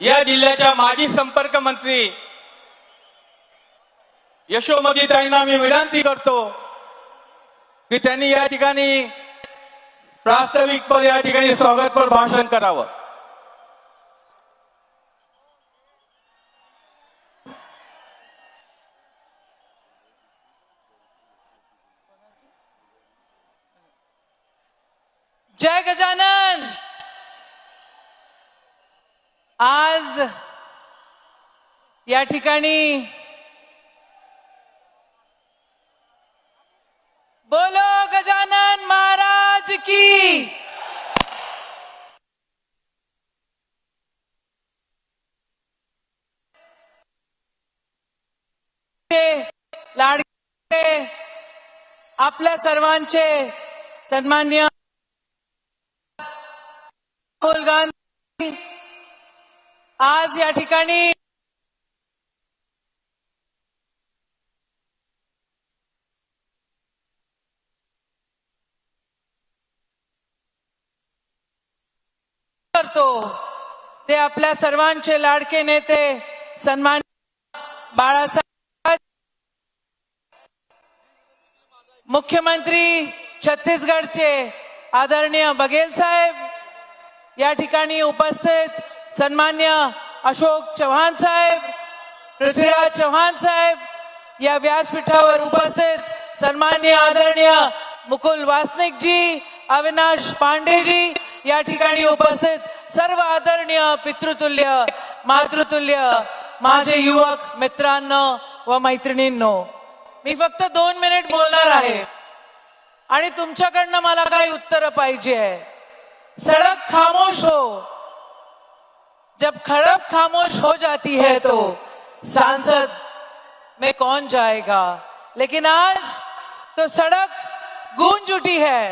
या जिल्ह्याच्या माजी संपर्क मंत्री यशोमतीताईंना मी विनंती करतो की त्यांनी या ठिकाणी प्रास्ताविकपणे या ठिकाणी स्वागतपर भाषण करावं। जय गजानन। आज या ठिकाणी बोलो गजानन महाराज की। लाडके आपल्या सर्वांचे सन्माननीय राहुल गांधी आज या ठिकाणी करतो ते आपल्या सर्वांचे लाडके नेते सन्माननीय बाळासाहेब मुख्यमंत्री छत्तीसगडचे आदरणीय बघेल साहेब, या ठिकाणी उपस्थित सन्मान्य अशोक चव्हाण साहेब, पृथ्वीराज चव्हाण साहेब, या व्यासपीठावर उपस्थित सन्मान्य आदरणीय मुकुल वासनिक जी, अविनाश पांडे जी, या ठिकाणी उपस्थित सर्व आदरणीय पितृतुल्य मातृतुल्य माझे युवक मित्रांनो व मैत्रिणींनो, मी फक्त 2 मिनिट बोलणार आहे आणि तुमच्याकडनं मला काही उत्तर पाहिजे आहे। सड़क खामोश हो, जब सड़क खामोश हो जाती है तो सांसद में कौन जाएगा, लेकिन आज तो सड़क गूंज उठी है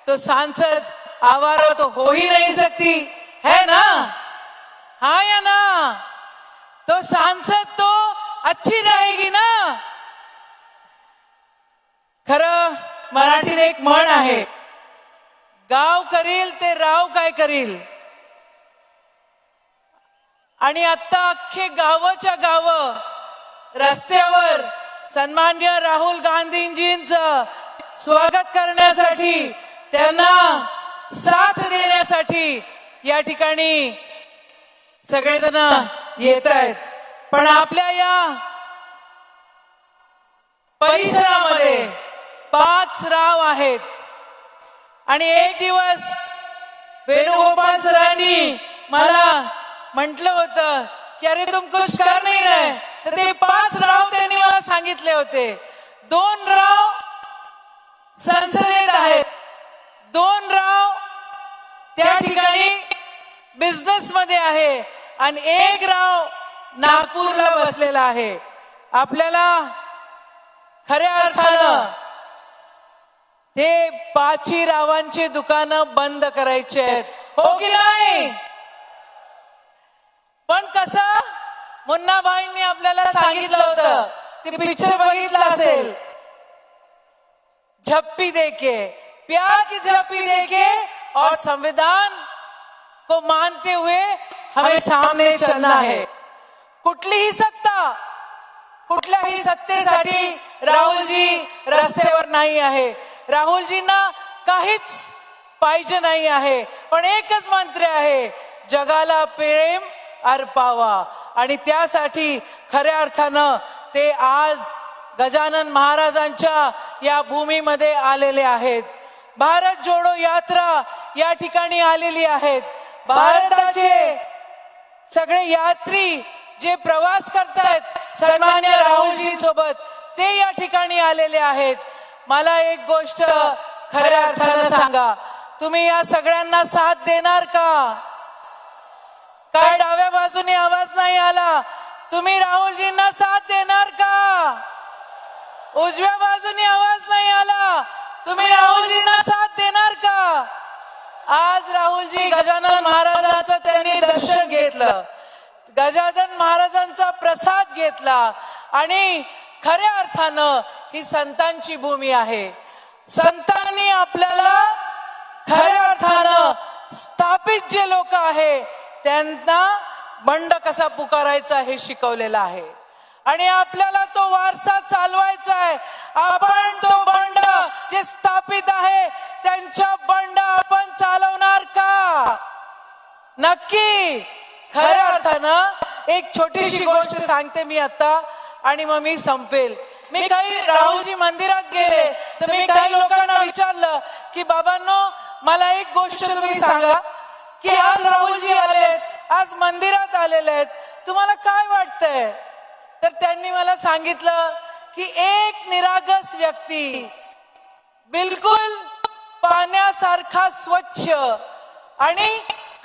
तो सांसद आवारा तो हो ही नहीं सकती है ना, हाँ या ना। तो सांसद तो अच्छी रहेगी ना। खरं मराठीत एक म्हण आहे, गाव करील ते राव काय करील, आणि आता अख्खे गावाच्या गाव रस्त्यावर सन्मान्य राहुल गांधींजींचं स्वागत करण्यासाठी, त्यांना साथ देण्यासाठी या ठिकाणी सगळेजण येत आहेत। पण आपल्या या परिसरामध्ये 5 राव आहेत आणि एक दिवस वेणुगोपाल सरांनी मला म्हटलं होतं की अरे तुम कुछ कर नहीं रहे, तर ते 5 राव त्यांनी मला सांगितले होते। 2 राव संसदेत आहेत, 2 राव त्या ठिकाणी बिझनेस मध्ये आहे आणि 1 राव नागपूरला बसलेला आहे। आपल्याला खऱ्या अर्थानं ते 5 रावांची दुकानं बंद करायची आहेत, हो की नाही। पण कसं मुन्नाभाईंनी आपल्याला सांगितलं होतं, ते पिक्चर बघितलं असेल, झप्पी देके प्यार की झप्पी देके और संविधान को मानते हुए हमें सामने चलना है। कुठलीही सत्ता कुठल्याही सत्तेसाठी राहुलजी रस्त्यावर नाही आहे। राहुलजींना काहीच पाहिजे नाही आहे, पण एकच मंत्र आहे, जगाला प्रेम अर्पावा, आणि त्यासाठी खऱ्या अर्थानं ते आज गजानन महाराजांच्या या भूमीमध्ये आलेले आहेत। भारत जोडो यात्रा या ठिकाणी आलेली आहेत। भारताचे सगळे यात्री जे प्रवास करतायत सन्मान्य राहुलजी सोबत, ते या ठिकाणी आलेले आहेत। मला एक गोष्ट खऱ्या अर्थानं सांगा, तुम्ही या सगळ्यांना साथ देणार का? काय डाव्या बाजूने आवाज नाही आला? तुम्ही राहुलजींना साथ देणार का? उजव्या बाजूने आवाज नाही आला, तुम्ही राहुलजींना साथ देणार का? आज राहुलजी गजानन महाराजांचं त्यांनी दर्शन घेतलं, गजानन महाराजांचा प्रसाद घेतला, आणि खऱ्या अर्थानं ही संतांची भूमी आहे। संतांनी आपल्याला खऱ्या अर्थानं स्थापित जे लोक आहे त्यांना बंड कसा पुकारायचा हे शिकवलेलं आहे आणि आपल्याला तो वारसा चालवायचा आहे. आपण तो बंड जे स्थापित आहे त्यांच्या बंड आपण चालवणार का? नक्की. खऱ्या अर्थानं एक छोटीशी गोष्ट सांगते मी आता आणि मग मी संपेल. मी काही राहुलजी मंदिरात गेले तर मी काही लोकांना विचारलं की बाबांनो मला एक गोष्ट तुम्ही सांगा की आज राहुलजी आलेत, आज मंदिरात आलेले आहेत, तुम्हाला काय वाटतंय? तर त्यांनी मला सांगितलं की एक निरागस व्यक्ती बिलकुल पाण्यासारखा स्वच्छ आणि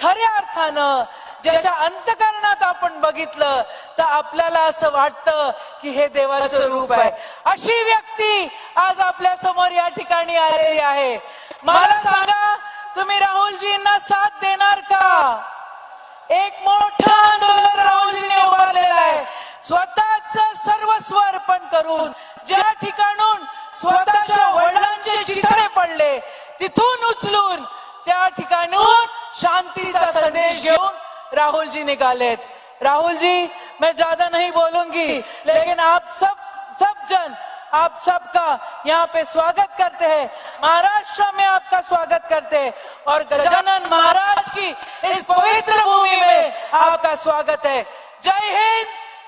खऱ्या अर्थानं ज्याच्या अंतकरणात आपण बघितलं तर आपल्याला असं वाटतं की हे देवाचं रूप आहे. अशी व्यक्ती आज आपल्या समोर या ठिकाणी आलेली आहे. मला सांगा तुम्ही राहुलजींना साथ देणार का? एक मोठं आंदोलन राहुलजींनी उभारलेलं आहे. स्वतःच सर्वस्व अर्पण करून ज्या ठिकाणून स्वतःच्या वडिलांचे चितळे पडले तिथून उचलून त्या ठिकाणून शांतीचा संदेश घेऊन राहुल जी निकालेत. राहुल जी, मैं ज्यादा नहीं बोलूंगी लेकिन आप सब जन आप सबका यहाँ पे स्वागत करते हैं. महाराष्ट्र में आपका स्वागत करते हैं और गजानन महाराज की इस पवित्र भूमि में आपका स्वागत है. जय हिंद,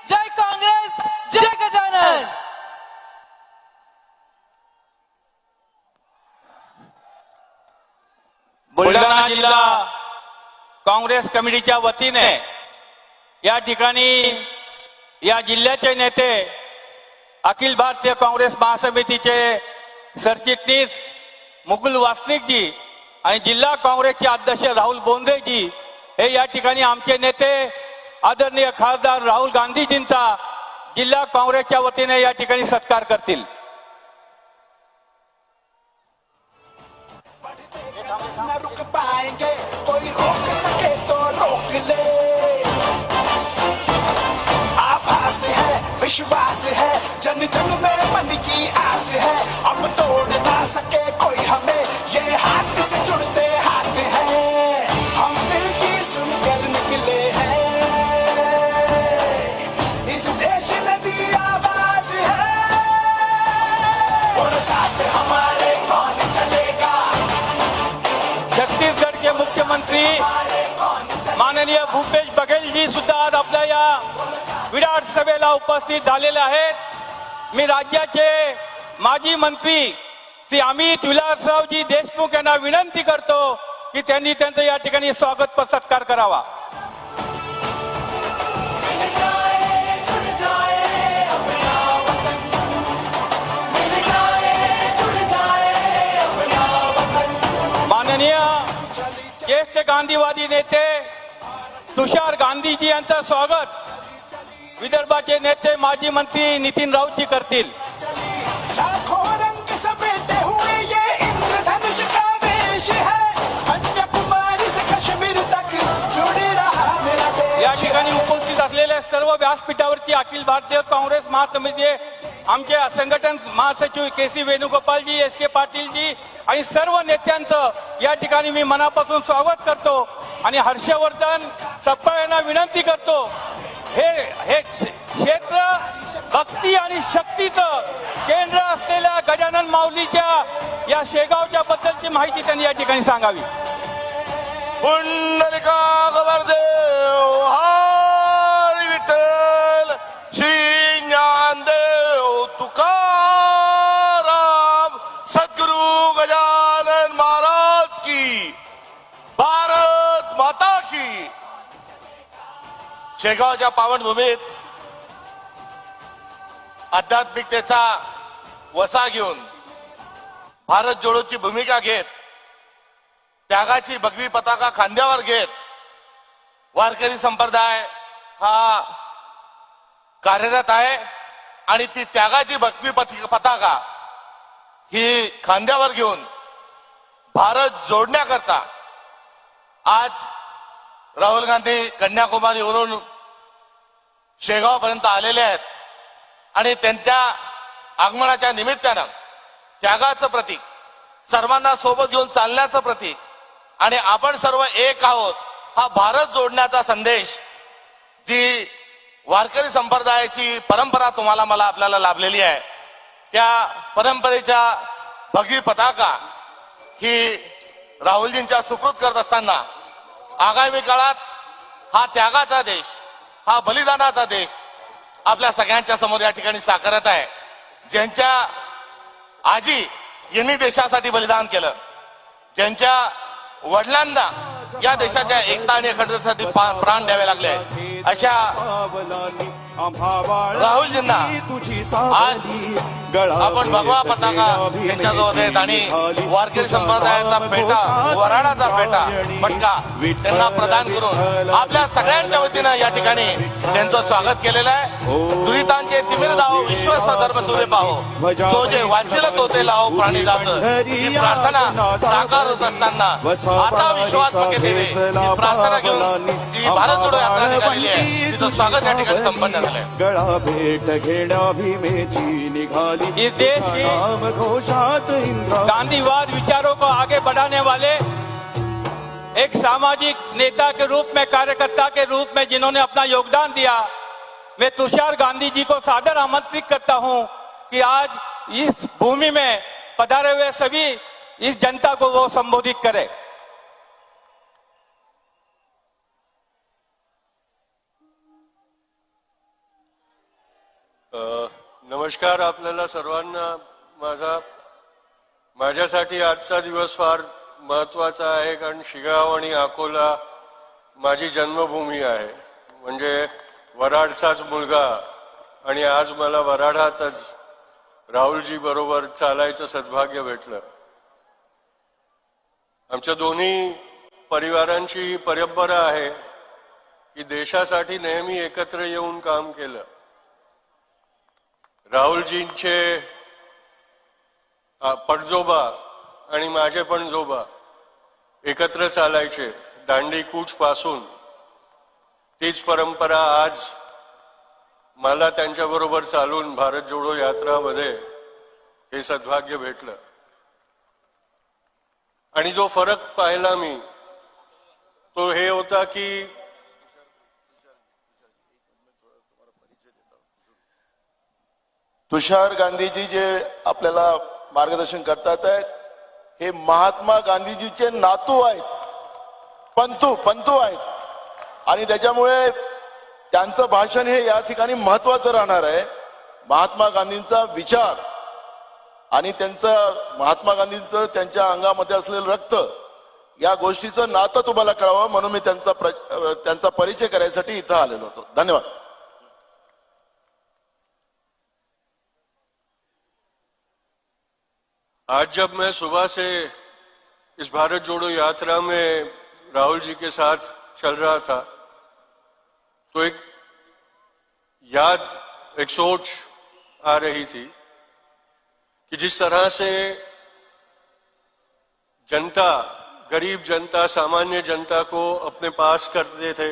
जय कांग्रेस, जय गजानन. बुलढाणा जिल्हा काँग्रेस कमिटीच्या वतीने या ठिकाणी या जिल्ह्याचे नेते अखिल भारतीय काँग्रेस महासमितीचे सरचिटणीस मुकुल वासनिक जी आणि जिल्हा काँग्रेसचे अध्यक्ष राहुल बोंद्रे जी हे या ठिकाणी आमचे नेते आदरणीय खासदार राहुल गांधीजींचा जिल्हा काँग्रेसच्या वतीने या ठिकाणी सत्कार करतील. न रुक पाएंगे, कोई रोक सके तो रोक ले. आभास है, विश्वास है, जन जन में मन की आस है. अब तोड़ ना सके कोई हमें, ये हाथ से जुड़ते हाथ हैं. हम दिल की सुनकर निकले हैं, इस देश ने दी आवाज है. और साथ हमारे कौन चलेगा? छत्तीसगढ़ के मुख्यमंत्री माननीय भूपेश बघेल जी सुद्धा आज आपल्या या विराट सभेला उपस्थित झालेले आहेत. मी राज्याचे माजी मंत्री श्री अमित विलासरावजी देशमुख यांना विनंती करतो की त्यांनी त्यांचं या ठिकाणी स्वागत सत्कार करावा. माननीय ज्येष्ठ गांधीवादी नेते तुषार गांधीजी यांचं स्वागत विदर्भाचे नेते माजी मंत्री नितीन राऊतजी करतील. लाखों रंग समेटे हुए ये इंद्रधनुष का वेश है. कन्याकुमारी से कश्मीर तक जुड़ी रहा मेरा देश. या ठिकाणी उपस्थित असलेल्या सर्व व्यासपीठावरती अखिल भारतीय काँग्रेस महासमितीचे आमचे संघटन महासचिव केसी वेणुगोपालजी, एस के पाटीलजी आणि सर्व नेत्यांचं या ठिकाणी मी मनापासून स्वागत करतो आणि हर्षवर्धन सपकाळ यांना विनंती करतो हे क्षेत्र भक्ती आणि शक्तीचं केंद्र असलेल्या गजानन माऊलीच्या या शेगावच्या बद्दलची माहिती त्यांनी या ठिकाणी सांगावी. पुंडलिका गवर्देव हरी विठ्ठल श्री ज्ञानदेव तुकाराम सद्गुरु गजानन महाराज की, भारत माता की. शेगावच्या पावनभूमीत आध्यात्मिकतेचा वसा घेऊन भारत जोडोची भूमिका घेत त्यागाची भगवी पताका खांद्यावर घेत वारकरी संप्रदाय हा कार्यरत आहे आणि ती त्यागाची भगवी पताका ही खांद्यावर घेऊन भारत जोडण्याकरता आज राहुल गांधी कन्याकुमारीवरून शेगाव पर्यंत आलेले आहेत आणि त्यांच्या आगमनाच्या निमित्तानं त्यागाचं प्रतीक, सर्वांना सोबत घेऊन चालण्याचं प्रतीक आणि आपण सर्व एक आहोत हा भारत जोडण्याचा संदेश वारकरी संप्रदायाची परंपरा तुम्हाला मला आपल्याला लाभलेली आहे. त्या परंपरेच्या भगवी पताका ही राहुलजींच्या सुपूर्द करत असताना आगामी काळात हा त्यागाचा देश, हा बलिदानाचा देश आपल्या सगळ्यांच्या समोर या ठिकाणी साकारत आहे. ज्यांच्या आजी यांनी देशासाठी बलिदान केलं, ज्यांच्या वडिलांना या देशाच्या एकता आणि अखंडतेसाठी प्राण द्यावे लागले, अशा राहुलजींना आज आपण भगवा पताका त्यांच्याजवळ आहेत आणि वारकरी संप्रदायाचा पेटा, वराडाचा पेटा पटका त्यांना प्रदान करून आपल्या सगळ्यांच्या वतीनं या ठिकाणी त्यांचं स्वागत केलेलं आहे. दुरितांचे तिमिर दाहो विश्व धर्म सूर्य पाहो, जो जे वांछिल तो ते लाहो प्राणी जात, ही प्रार्थना साकार होत असताना आता विश्वात्मके देवे ही प्रार्थना घेऊन जी भारत जोडो यात्रा निघालेली आहे, तिचं स्वागत या ठिकाणी संपन्न झालंय. गळा भेट घेण्या भीमेची निघाली इस देश की गांधीवाद विचारों को आगे बढ़ाने वाले एक सामाजिक नेता के रूप में, कार्यकर्ता के रूप में जिन्होंने अपना योगदान दिया, मैं तुषार गांधी जी को सादर आमंत्रित करता हूं कि आज इस भूमि में पधारे हुए सभी इस जनता को वो संबोधित करें. नमस्कार. आपल्याला सर्वांना माझ्यासाठी आजचा दिवस फार महत्वाचा आहे, कारण शिगाव आणि अकोला माझी जन्मभूमी आहे. म्हणजे वराडचाच मुलगा, आणि आज मला वराडातच राहुलजी बरोबर चालायचं सद्भाग्य भेटलं. आमच्या दोन्ही परिवारांची परंपरा आहे की देशासाठी नेहमी एकत्र येऊन काम केलं. राहुलजींचे पणजोबा आणि माझे पणजोबा एकत्र चालायचे दांडी कूच पासून. तीच परंपरा आज मला त्यांच्याबरोबर चालून भारत जोडो यात्रामध्ये हे सद्भाग्य भेटलं. आणि जो फरक पाहिला मी तो हे होता की तुषार गांधीजी जे आपल्याला मार्गदर्शन करतात आहेत, हे महात्मा गांधीजीचे नातू आहेत, पंतू आहेत. आणि त्याच्यामुळे त्यांचं भाषण हे या ठिकाणी महत्वाचं राहणार आहे. महात्मा गांधींचा विचार आणि महात्मा गांधींचं त्यांच्या अंगामध्ये असलेलं रक्त, या गोष्टीचं नातं तुम्हाला कळावं म्हणून मी त्यांचा परिचय करायसाठी इथं आलेलो होतो. धन्यवाद. आज जब मैं सुबह से इस भारत जोड़ो यात्रा में राहुल जी के साथ चल रहा था, तो एक याद, एक सोच आ रही थी कि जिस तरह से जनता, गरीब जनता, सामान्य जनता को अपने पास करते थे,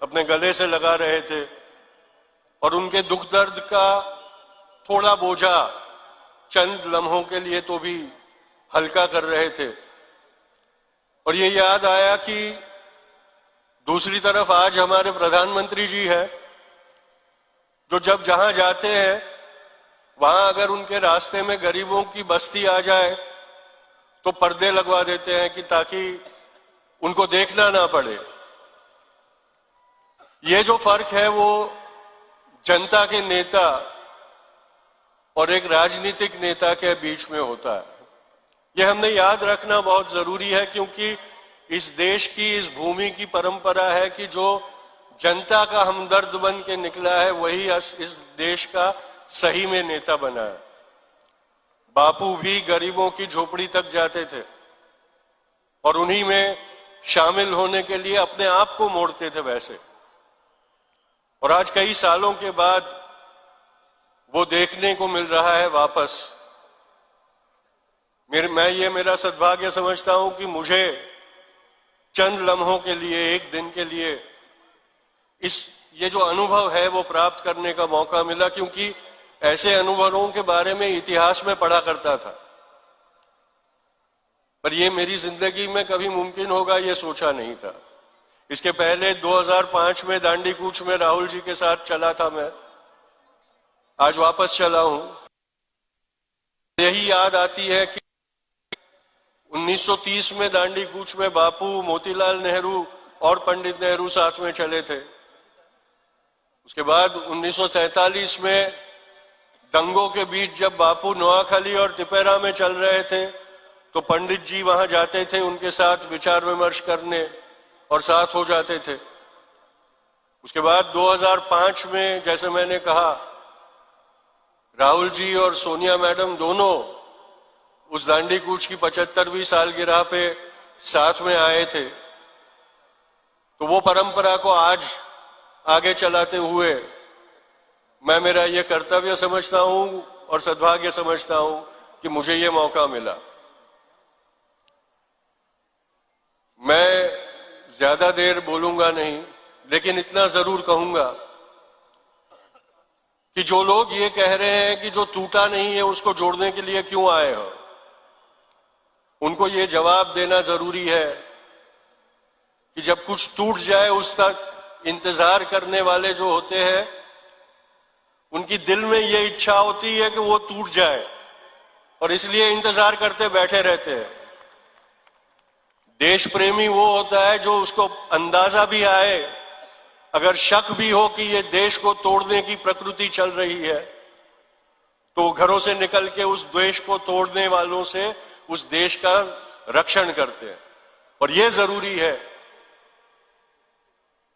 अपने गले से लगा रहे थे और उनके दुख दर्द का थोड़ा बोझा चंद लम्हों के लिए तो भी हल्का कर रहे थे. और ये याद आया कि दूसरी तरफ आज हमारे प्रधानमंत्री जी हैं, जो जब जहां जाते हैं वहां अगर उनके रास्ते में गरीबों की बस्ती आ जाए तो पर्दे लगवा देते हैं कि ताकि उनको देखना ना पड़े. ये जो फर्क है वो जनता के नेता और एक राजनीतिक नेता के बीच में होता है. यह हमने याद रखना बहुत जरूरी है, क्योंकि इस देश की, इस भूमि की परंपरा है कि जो जनता का हमदर्द बन के निकला है वही इस देश का सही में नेता बना है. बापू भी गरीबों की झोपड़ी तक जाते थे और उन्हीं में शामिल होने के लिए अपने आप को मोड़ते थे वैसे. और आज कई सालों के बाद वो देखने को मिल रहा है वापस. मैं ये मेरा सद्भाग्य समझता हूं कि मुझे चंद लम्हों के लिए, एक दिन के लिए ये जो अनुभव है वो प्राप्त करने का मौका मिला, क्योंकि ऐसे अनुभवों के बारे में इतिहास में पढ़ा करता था, पर ये मेरी जिंदगी में कभी मुमकिन होगा ये सोचा नहीं था. इसके पहले 2005 में दांडी कूच में राहुल जी के साथ चला था मैं, आज वापस चला हूं। यही याद आती है कि 1930 में दांडी कूच में बापू, मोतीलाल नेहरू और पंडित नेहरू साथ में चले थे। उसके बाद 1947 में दंगों के बीच जब बापू नोआखाली और टिपेरा में चल रहे थे तो पंडित जी वहां जाते थे उनके साथ विचार विमर्श करने और साथ हो जाते थे। उसके बाद 2005 में जैसे मैंने कहा, राहुल जी और सोनिया मैडम दोनों उस दांडी कूच की 75वीं सालगिरह पे साथ में आए थे। तो वो परंपरा को आज आगे चलाते हुए मैं मेरा ये कर्तव्य समझता हूं और सद्भाग्य समझता हूं कि मुझे ये मौका मिला। मैं ज्यादा देर बोलूंगा नहीं, लेकिन इतना जरूर कहूंगा कि जो लोग ये कह रहे हैं कि जो टूटा नहीं है उसको जोड़ने के लिए क्यों आए हो, उनको ये जवाब देना जरूरी है कि जब कुछ टूट जाए उस तक इंतजार करने वाले जो होते हैं उनकी दिल में ये इच्छा होती है कि वो टूट जाए और इसलिए इंतजार करते बैठे रहते हैं। देश प्रेमी वो होता है जो उसको अंदाजा भी आए, अगर शक भी हो कि ये देश को तोड़ने की प्रकृति चल रही है, तो घरों से निकल के उस देश को तोड़ने वालों से उस देश का रक्षण करते हैं। और ये जरूरी है।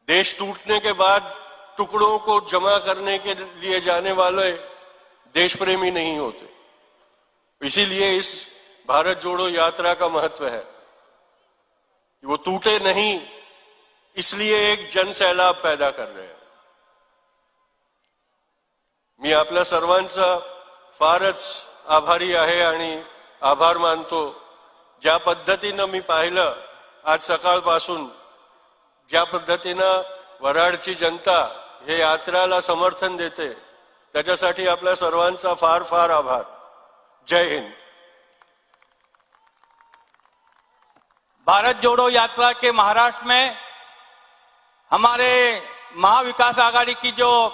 देश टूटने के बाद टुकड़ों को जमा करने के लिए जाने वाले देश प्रेमी नहीं होते। इसीलिए इस भारत जोड़ो यात्रा का महत्व है कि वो टूटे नहीं, इसलिए एक जनसैलाब पैदा कर रहे हैं। मी आपल्या सर्वांचा फारच आभारी आहे आणि आभार मानतो। ज्या पद्धतीनं मी पाहिलं आज सकाळपासून, ज्या पद्धतीनं वराडची जनता हे यात्राला समर्थन देते, त्याच्यासाठी आपल्या सर्वांचा फार फार आभार। जय हिंद। भारत जोड़ो यात्रा के महाराष्ट्र में हमारे महाविकास आघाड़ी की जो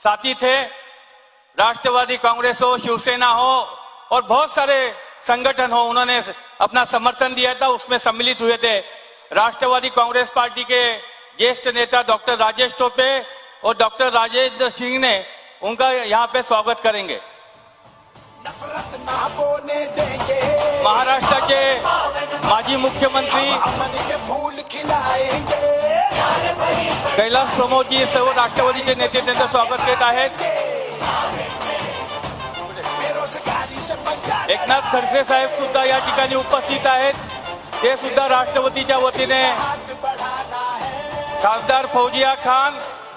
साथी थे, राष्ट्रवादी कांग्रेस हो, शिवसेना हो और बहुत सारे संगठन हो, उन्होंने अपना समर्थन दिया था, उसमें सम्मिलित हुए थे। राष्ट्रवादी कांग्रेस पार्टी के ज्येष्ठ नेता डॉक्टर राजेश टोपे और डॉक्टर राजेंद्र सिंह ने उनका यहाँ पे स्वागत करेंगे। नफरत ना बोने देंगे, महाराष्ट्र के माजी मुख्यमंत्री अमन के फूल खिलाएंगे, कैलास प्रमोद जी सर्व राष्ट्रवादीचे नेते त्यांचं स्वागत करत आहेत। बेरोजगारी से पंजाब एकनाथ खडसे साहेब सुद्धा या ठिकाणी उपस्थित आहेत। ते सुद्धा राष्ट्रवादीच्या वतीने, हाथ बढ़ाना है। खासदार फौजिया खान,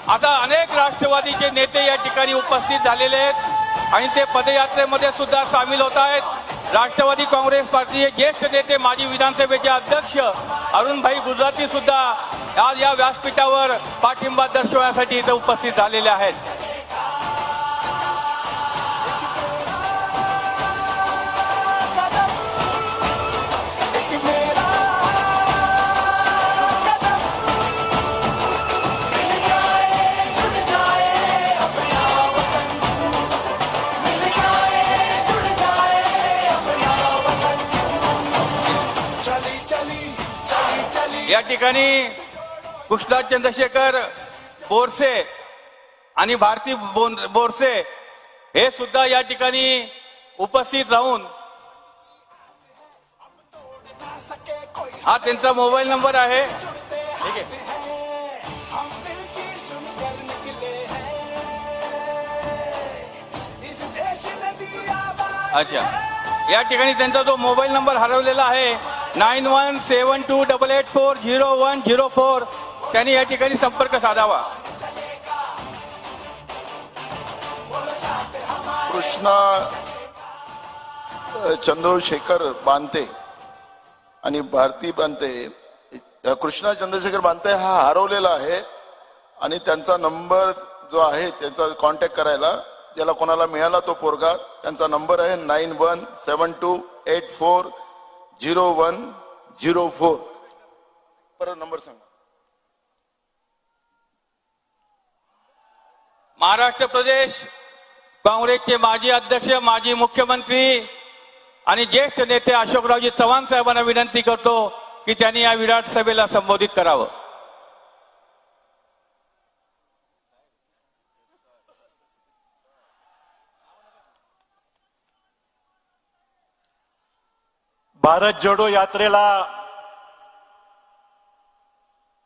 आता अनेक राष्ट्रवादीचे नेते या ठिकाणी उपस्थित झालेले आहेत आणि ते पदयात्रेमध्ये सुद्धा सामील होत आहेत। राष्ट्रवादी काँग्रेस पार्टीचे ज्येष्ठ नेते माजी विधानसभेचे अध्यक्ष अरुणभाई गुजराती सुद्धा आज या व्यासपीठावर पाठिंबा दर्शवण्यासाठी इथे उपस्थित झालेले आहेत। या ठिकाणी कृष्णा चंद्रशेखर बोरसे आणि भारती बोरसे हे सुद्धा या ठिकाणी उपस्थित राहून, हा त्यांचा मोबाईल नंबर आहे, ठीक आहे। हम दिल की सुनकर निकले हैं, इस देश ने दिया बात। अच्छा, या ठिकाणी त्यांचा जो मोबाईल नंबर हरवलेला आहे 917288400104, त्यांनी या ठिकाणी संपर्क साधावा। कृष्णा चंद्रशेखर बांते आणि भारती बांते, कृष्णा चंद्रशेखर बांते हा हरवलेला आहे आणि त्यांचा नंबर जो आहे त्यांचा कॉन्टॅक्ट करायला, ज्याला कोणाला मिळाला तो पोरगा, त्यांचा नंबर आहे 9172840104। परत नंबर सांगा। महाराष्ट्र प्रदेश काँग्रेसचे माजी अध्यक्ष, माजी मुख्यमंत्री आणि ज्येष्ठ नेते अशोकरावजी चव्हाण साहेबांना विनंती करतो की त्यांनी या विराट सभेला संबोधित करावं. भारत जोडो यात्रेला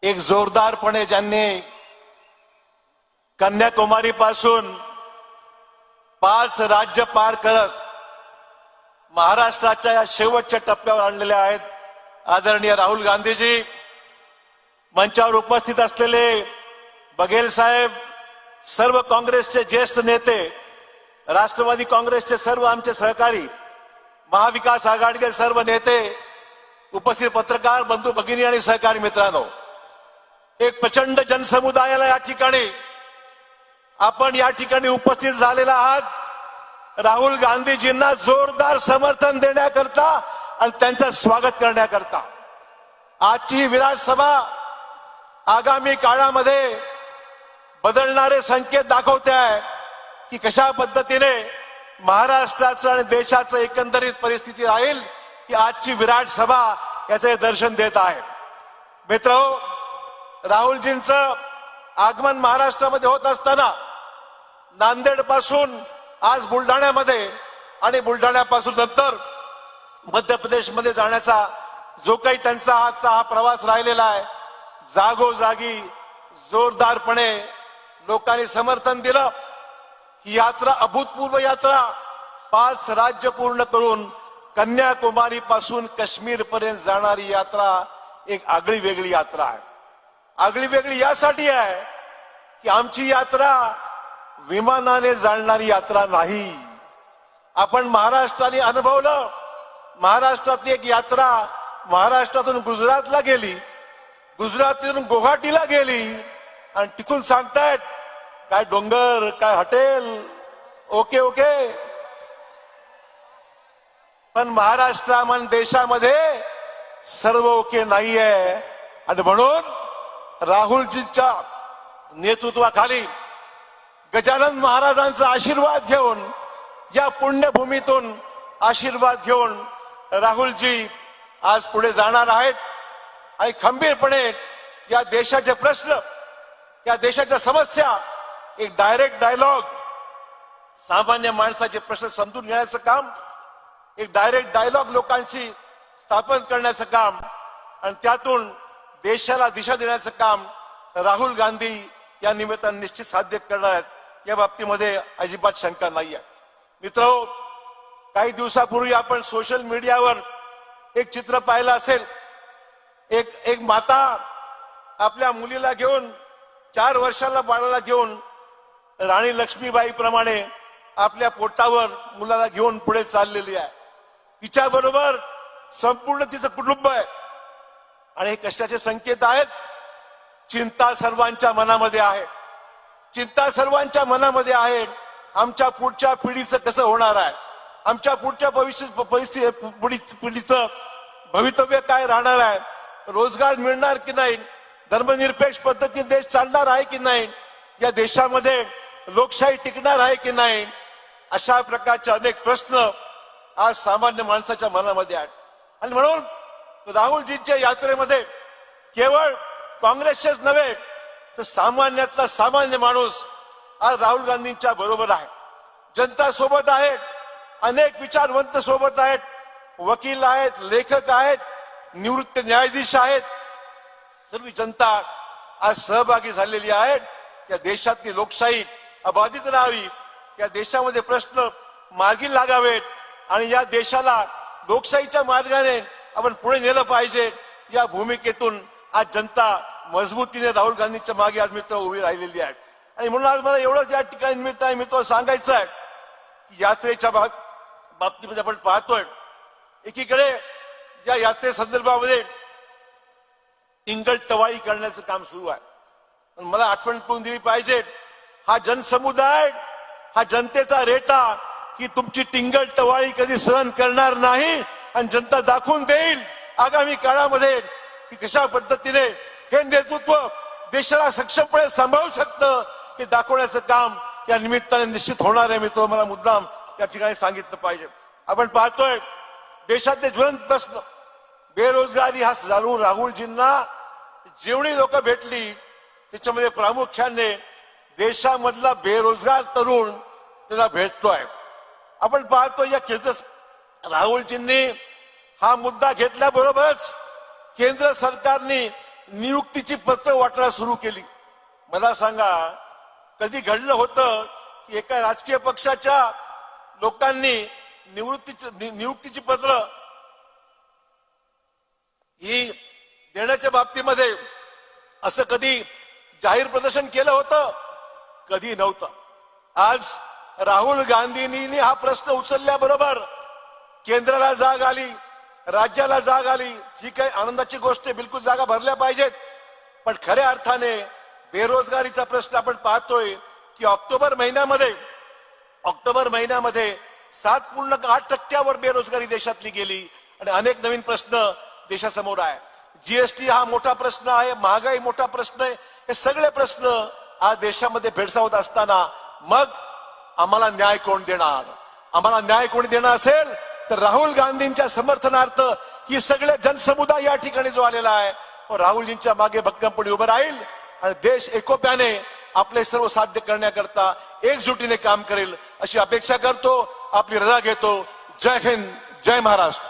एक जोरदारपणे ज्यांनी कन्याकुमारी पासून 5 राज्य पार करत महाराष्ट्राच्या या शेवटच्या टप्प्यावर आणलेले आहेत आदरणीय राहुल गांधीजी, मंचावर उपस्थित असलेले बघेल साहेब, सर्व काँग्रेसचे ज्येष्ठ नेते, राष्ट्रवादी काँग्रेसचे सर्व आमचे सहकारी, महाविकास आघाडीचे सर्व नेते, उपस्थित पत्रकार बंधू भगिनी आणि सहकारी मित्रांनो, एक प्रचंड जनसमुदायाला या ठिकाणी आपण या ठिकाणी उपस्थित झालेला आहात राहुल गांधीजींना जोरदार समर्थन देण्याकरता आणि त्यांचं स्वागत करण्याकरता. आजची विराट सभा आगामी काळामध्ये बदलणारे संकेत दाखवते आहे की कशा पद्धतीने महाराष्ट्राचं आणि देशाचं एकंदरीत परिस्थिती राहील की आजची विराट सभा याचे दर्शन देत आहे. मित्रहो, राहुलजींचं आगमन महाराष्ट्रामध्ये होत असताना नांदेड पासून आज बुलढाण्यामध्ये आणि बुलढाण्यापासून नंतर मध्य प्रदेशमध्ये जाण्याचा जो काही त्यांचा आजचा हा प्रवास राहिलेला आहे, जागोजागी जोरदारपणे लोकांनी समर्थन दिलं. ही यात्रा अभूतपूर्व यात्रा 5 राज्य पूर्ण करून कन्याकुमारी पासून काश्मीर पर्यंत जाणारी यात्रा एक आगळी वेगळी यात्रा आहे. आगळी वेगळी यासाठी आहे की आमची यात्रा विमानाने जाणारी यात्रा नाही. आपण महाराष्ट्राने अनुभवलं, महाराष्ट्रातली एक यात्रा महाराष्ट्रातून गुजरातला गेली, गुजरातून गुवाहाटीला गेली आणि तिथून सांगतायत काय डोंगर, काय हॉटेल, ओके ओके. पण महाराष्ट्रामध्ये देशामध्ये सर्व ओके नाहीये आणि म्हणून राहुलजींच्या नेतृत्वाखाली गजानन महाराजांचा आशीर्वाद घेऊन, या पुण्यभूमीतून आशीर्वाद घेऊन राहुलजी आज पुढे जाणार आहेत आणि खंबीरपणे या देशाचे प्रश्न, या देशाच्या समस्या, एक डायरेक्ट डायलॉग, सामान्य माणसाचे प्रश्न समजून घेण्याचं काम, एक डायरेक्ट डायलॉग लोकांशी स्थापन करण्याचं काम आणि त्यातून देशाला दिशा देण्याचं काम राहुल गांधी या निमित्ताने निश्चित साध्य करणार आहेत. या बाबतीमध्ये अजिबात शंका नाही आहे. मित्रहो, काही दिवसापूर्वी आपण सोशल मीडियावर एक चित्र पाहिलं असेल. एक माता आपल्या मुलीला घेऊन, 4 वर्षाला बाळाला घेऊन राणी लक्ष्मीबाई प्रमाणे आपल्या पोटावर मुलाला घेऊन पुढे चाललेली आहे. तिच्या बरोबर संपूर्ण तिचं कुटुंब आहे आणि हे कशाचे संकेत आहेत? चिंता सर्वांच्या मनामध्ये आहे, चिंता सर्वांच्या मनामध्ये आहे. आमच्या पुढच्या पिढीचं कसं होणार आहे, आमच्या पुढच्या पिढीचं भवितव्य काय राहणार आहे, रोजगार मिळणार की नाही, धर्मनिरपेक्ष पद्धतीने देश चालणार आहे की नाही, या देशामध्ये लोकशाही टिकणार आहे की नाही, अशा प्रकारचे अनेक प्रश्न आज सामान्य माणसाच्या मनामध्ये आहेत. आणि म्हणून राहुलजींच्या यात्रेमध्ये केवळ काँग्रेसचेच नव्हे तर सामान्यातला सामान्य माणूस आज राहुल गांधींच्या बरोबर आहे. जनता सोबत आहे, अनेक विचारवंत सोबत आहेत, वकील आहेत, लेखक आहेत, निवृत्त न्यायाधीश आहेत. सर्व जनता आज सहभागी झालेली आहे. या देशातली लोकशाही अबाधित राहावी, या देशामध्ये प्रश्न मार्गी लागावेत आणि या देशाला लोकशाहीच्या मार्गाने आपण पुढे नेलं पाहिजे. या भूमिकेतून आज जनता मजबूतीने राहुल गांधींच्या मागे आज मित्र उभी राहिलेली आहे. आणि म्हणून आज मला एवढंच या ठिकाणी निमित्त आहे मित्र सांगायचं आहे की यात्रेच्या बाबतीमध्ये आपण पाहतोय एकीकडे या यात्रे संदर्भामध्ये टिंगल टवाळी करण्याचं काम सुरू आहे. पण मला आठवण करून दिली पाहिजे, हा जनसमुदाय, हा जनतेचा रेटा की तुमची टिंगल टवाळी कधी सहन करणार नाही आणि जनता दाखवून देईल आगामी काळामध्ये की कशा पद्धतीने हे नेतृत्व देशाला सक्षमपणे सांभाळू शकतं. हे दाखवण्याचं काम या निमित्ताने निश्चित होणार आहे. मित्र, मला मुद्दाम या ठिकाणी सांगितलं पाहिजे. आपण पाहतोय देशातले ज्वलंत प्रश्न बेरोजगारी हा राहुलजींना जेवढी लोक भेटली त्याच्यामध्ये प्रामुख्याने देशामधला बेरोजगार तरुण त्याला भेटतोय. आपण पाहतो या राहुलजींनी हा मुद्दा घेतल्याबरोबरच केंद्र सरकारने नियुक्तीची पत्र वाटायला सुरू केली. मला सांगा, कधी घडलं होतं की एका राजकीय पक्षाच्या लोकांनी नियुक्तीची पत्र ही देण्याच्या बाबतीमध्ये असं कधी जाहीर प्रदर्शन केलं होतं? कधी नव्हतं. आज राहुल गांधींनी हा प्रश्न उचलल्याबरोबर केंद्राला जाग आली, राज्याला जाग आली. ठीक आहे, आनंदाची गोष्ट आहे, बिलकुल जागा भरल्या पाहिजेत. पण खऱ्या अर्थाने बेरोजगारीचा प्रश्न आपण पाहतोय की ऑक्टोबर महिन्यामध्ये 7.8% बेरोजगारी देशातली गेली आणि अनेक नवीन प्रश्न देशासमोर आहे. जीएसटी हा मोठा प्रश्न आहे, महागाई मोठा प्रश्न आहे. हे सगळे प्रश्न आज देशामध्ये भेडसावत असताना मग आम्हाला न्याय कोण देणार? आम्हाला न्याय कोणी देणार असेल तर राहुल गांधींच्या समर्थनार्थ ही सगळे जनसमुदाय या ठिकाणी जो आलेला आहे राहुलजींच्या मागे भक्कमपणे उभं राहील आणि देश एकोप्याने आपले सर्व साध्य करण्याकरता एकजुटीने काम करेल अशी अपेक्षा करतो. आपली रजा घेतो. जय हिंद, जय महाराष्ट्र.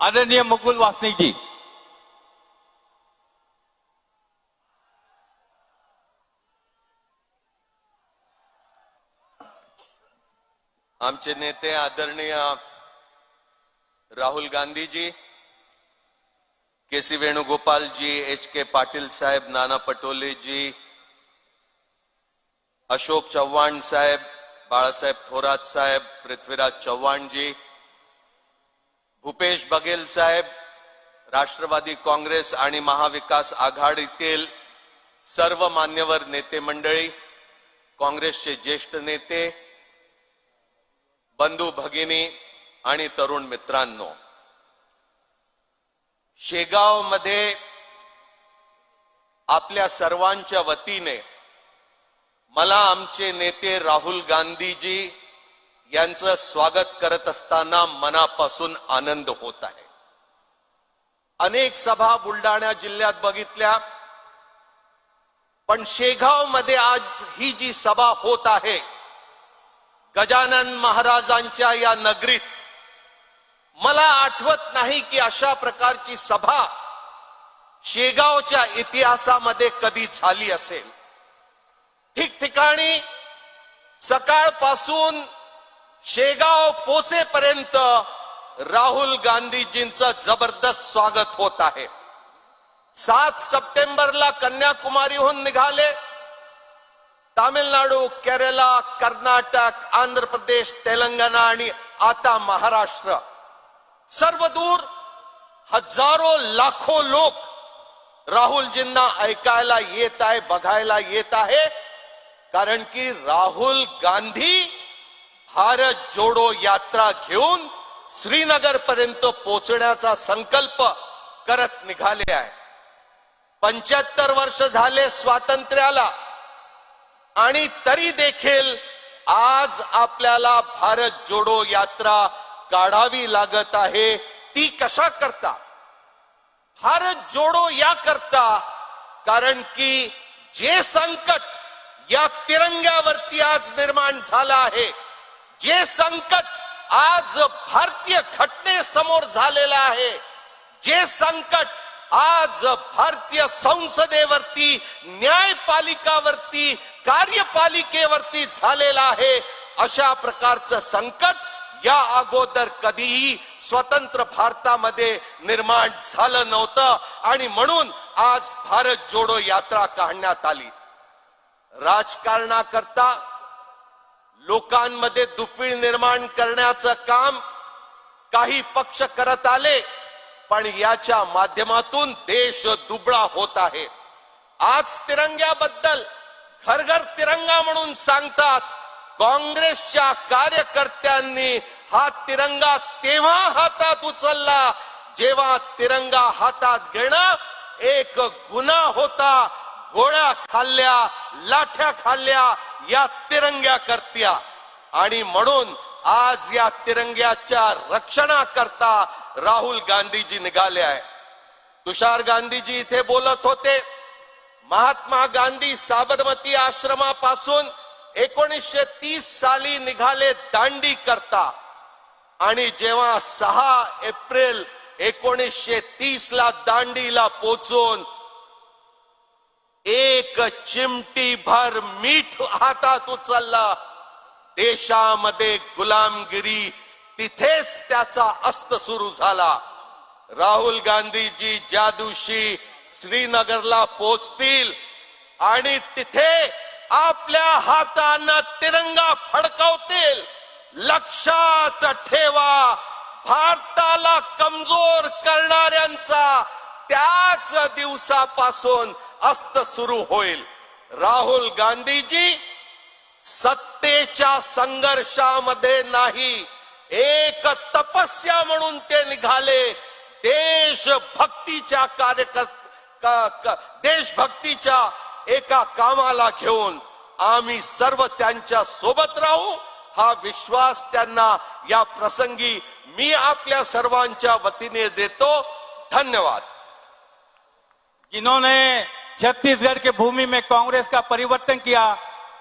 आदरणीय मुकुल वासनिक जी. आमचे नेते आदरणीय राहुल गांधीजी, केसी वेणुगोपाल जी, HK पाटील साहेब, नाना पटोले जी, अशोक चव्हाण साहेब, बाळासाहेब थोरात साहेब, पृथ्वीराज चव्हाण जी, भूपेश बघेल साहेब, राष्ट्रवादी काँग्रेस आणि महाविकास आघाडीतील सर्व मान्यवर नेते मंडळी, काँग्रेसचे ज्येष्ठ नेते, बंधू भगिनी आणि तरुण मित्रांनो, शेगाव मध्ये आपल्या सर्वांच्या वतीने मला आमचे नेते राहुल गांधीजी यांचं स्वागत करत असताना मनापासून आनंद होत आहे. अनेक सभा बुलढाणा जिल्ह्यात बघितल्या, पण शेगाव मध्ये आज ही जी सभा होत आहे गजानन महाराजांच्या या नगरीत, मला आठवत नाही की अशा प्रकारची सभा शेगावच्या इतिहासामध्ये कधी झाली असेल. ठिकठिकाणी सकाळपासून शेगाव पोचेपर्यंत राहुल गांधीजींचं जबरदस्त स्वागत होत आहे. 7 सप्टेंबरला कन्याकुमारीहून निघाले, तामिळनाडू, केरला, कर्नाटक, आंध्र प्रदेश, तेलंगणा आणि आता महाराष्ट्र, सर्वदूर हजारो लाखो लोक राहुलजींना ऐकायला येत आहे, बघायला येत आहे. कारण की राहुल गांधी भारत जोडो यात्रा घेऊन श्रीनगर पर्यंत पोहोचण्याचा संकल्प करत निघाले आहे. 75 वर्ष झाले स्वातंत्र्याला आणि तरी देखील आज आपल्याला भारत जोडो यात्रा काढावी लागत आहे. ती कशा करता? भारत जोडो या करता कारण की जे संकट या तिरंग्यावरती आज निर्माण झालं आहे, जे संकट आज भारतीय घटनेसमोर झालेलं आहे, जे संकट आज भारतीय संसदेवरती, न्यायपालिकावरती, कार्यपालिकेवरती झालेलं आहे, अशा प्रकारचं संकट या अगोदर कधीही स्वतंत्र भारतामध्ये निर्माण झालं नव्हतं. आणि म्हणून आज भारत जोडो यात्रा काढण्यात आली. राजकारणाकरता लोकांमध्ये दुफळी निर्माण करण्याचं काम काही पक्ष करत आले, पण याच्या माध्यमातून देश दुबळा होत आहे. आज तिरंग्याबद्दल घर घर तिरंगा म्हणून सांगतात. काँग्रेसच्या कार्यकर्त्यांनी हा तिरंगा तेव्हा हातात उचलला जेव्हा तिरंगा हातात घेणं एक गुन्हा होता, गोळ्या खाल्ल्या, लाठ्या खाल्ल्या या तिरंग्या करत्या. आणि म्हणून आज या तिरंग्याच्या रक्षणाकरता राहुल गांधीजी निघाले आहे. तुषार गांधीजी इथे बोलत होते. महात्मा गांधी साबरमती आश्रमापासून 1930 साली निघाले दांडी करता. आणि जेव्हा 6 एप्रिल 1930 ला दांडीला पोचून एक चिमटी भर मीठ हातात उचलला, देशामध्ये गुलामगिरी तिथेच त्याचा अस्त सुरू झाला. राहुल गांधीजी ज्या दिवशी श्रीनगरला पोचतील आणि तिथे आपल्या हातानं तिरंगा फडकवतील, लक्षात ठेवा, भारताला कमजोर करणाऱ्यांचा त्याच दिवसापासून अस्त सुरू होईल. राहुल गांधीजी सत्तेच्या संघर्षामध्ये नाही, एक तपस्या म्हणून ते निघाले. देशभक्तीच्या देशभक्तीच्या एका कामाला घेऊन आम्ही सर्व त्यांच्या सोबत राहू, हा विश्वास त्यांना या प्रसंगी मी आपल्या सर्वांच्या वतीने देतो. धन्यवाद. जिन्होंने छत्तीसगढ़ के भूमि में कांग्रेस का परिवर्तन किया,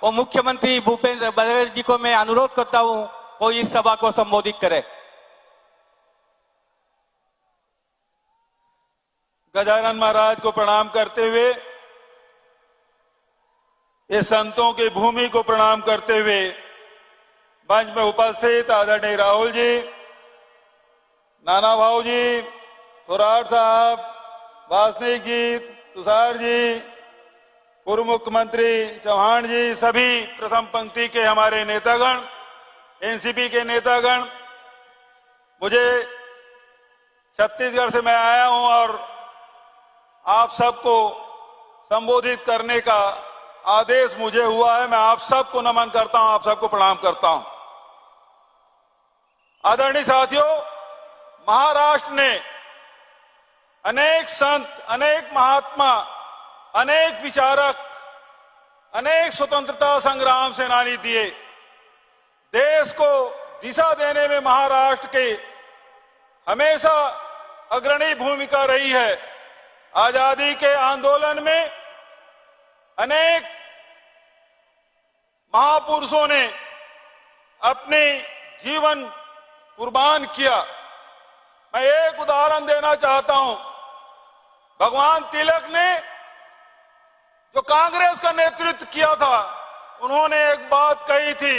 वो मुख्यमंत्री भूपेंद्र बघेल जी को मैं अनुरोध करता हूं वो इस सभा को संबोधित करे. गजानन महाराज को प्रणाम करते हुए, ये संतों की भूमि को प्रणाम करते हुए, मंच में उपस्थित आदरणीय राहुल जी, नाना भाऊ जी, थोराट साहब, वासनिक जी, तुषार जी, पूर्व मुख्यमंत्री चौहान जी, सभी प्रथम पंक्ति के हमारे नेतागण, एनसीपी के नेतागण, मुझे छत्तीसगढ़ से मैं आया हूं और आप सबको संबोधित करने का आदेश मुझे हुआ है. मैं आप सबको नमन करता हूं, आप सबको प्रणाम करता हूं. आदरणीय साथियों, महाराष्ट्र ने अनेक संत, अनेक महात्मा, अनेक विचारक, अनेक स्वतंत्रता संग्राम सेनानी दिए. देश को दिशा देने में महाराष्ट्र के हमेशा अग्रणी भूमिका रही है. आजादी के आंदोलन में अनेक महापुरुषों ने अपने जीवन कुर्बान किया. मैं एक उदाहरण देना चाहता हूं. भगवान तिलक ने जो कांग्रेस का नेतृत्व किया था, उन्होंने एक बात कही थी,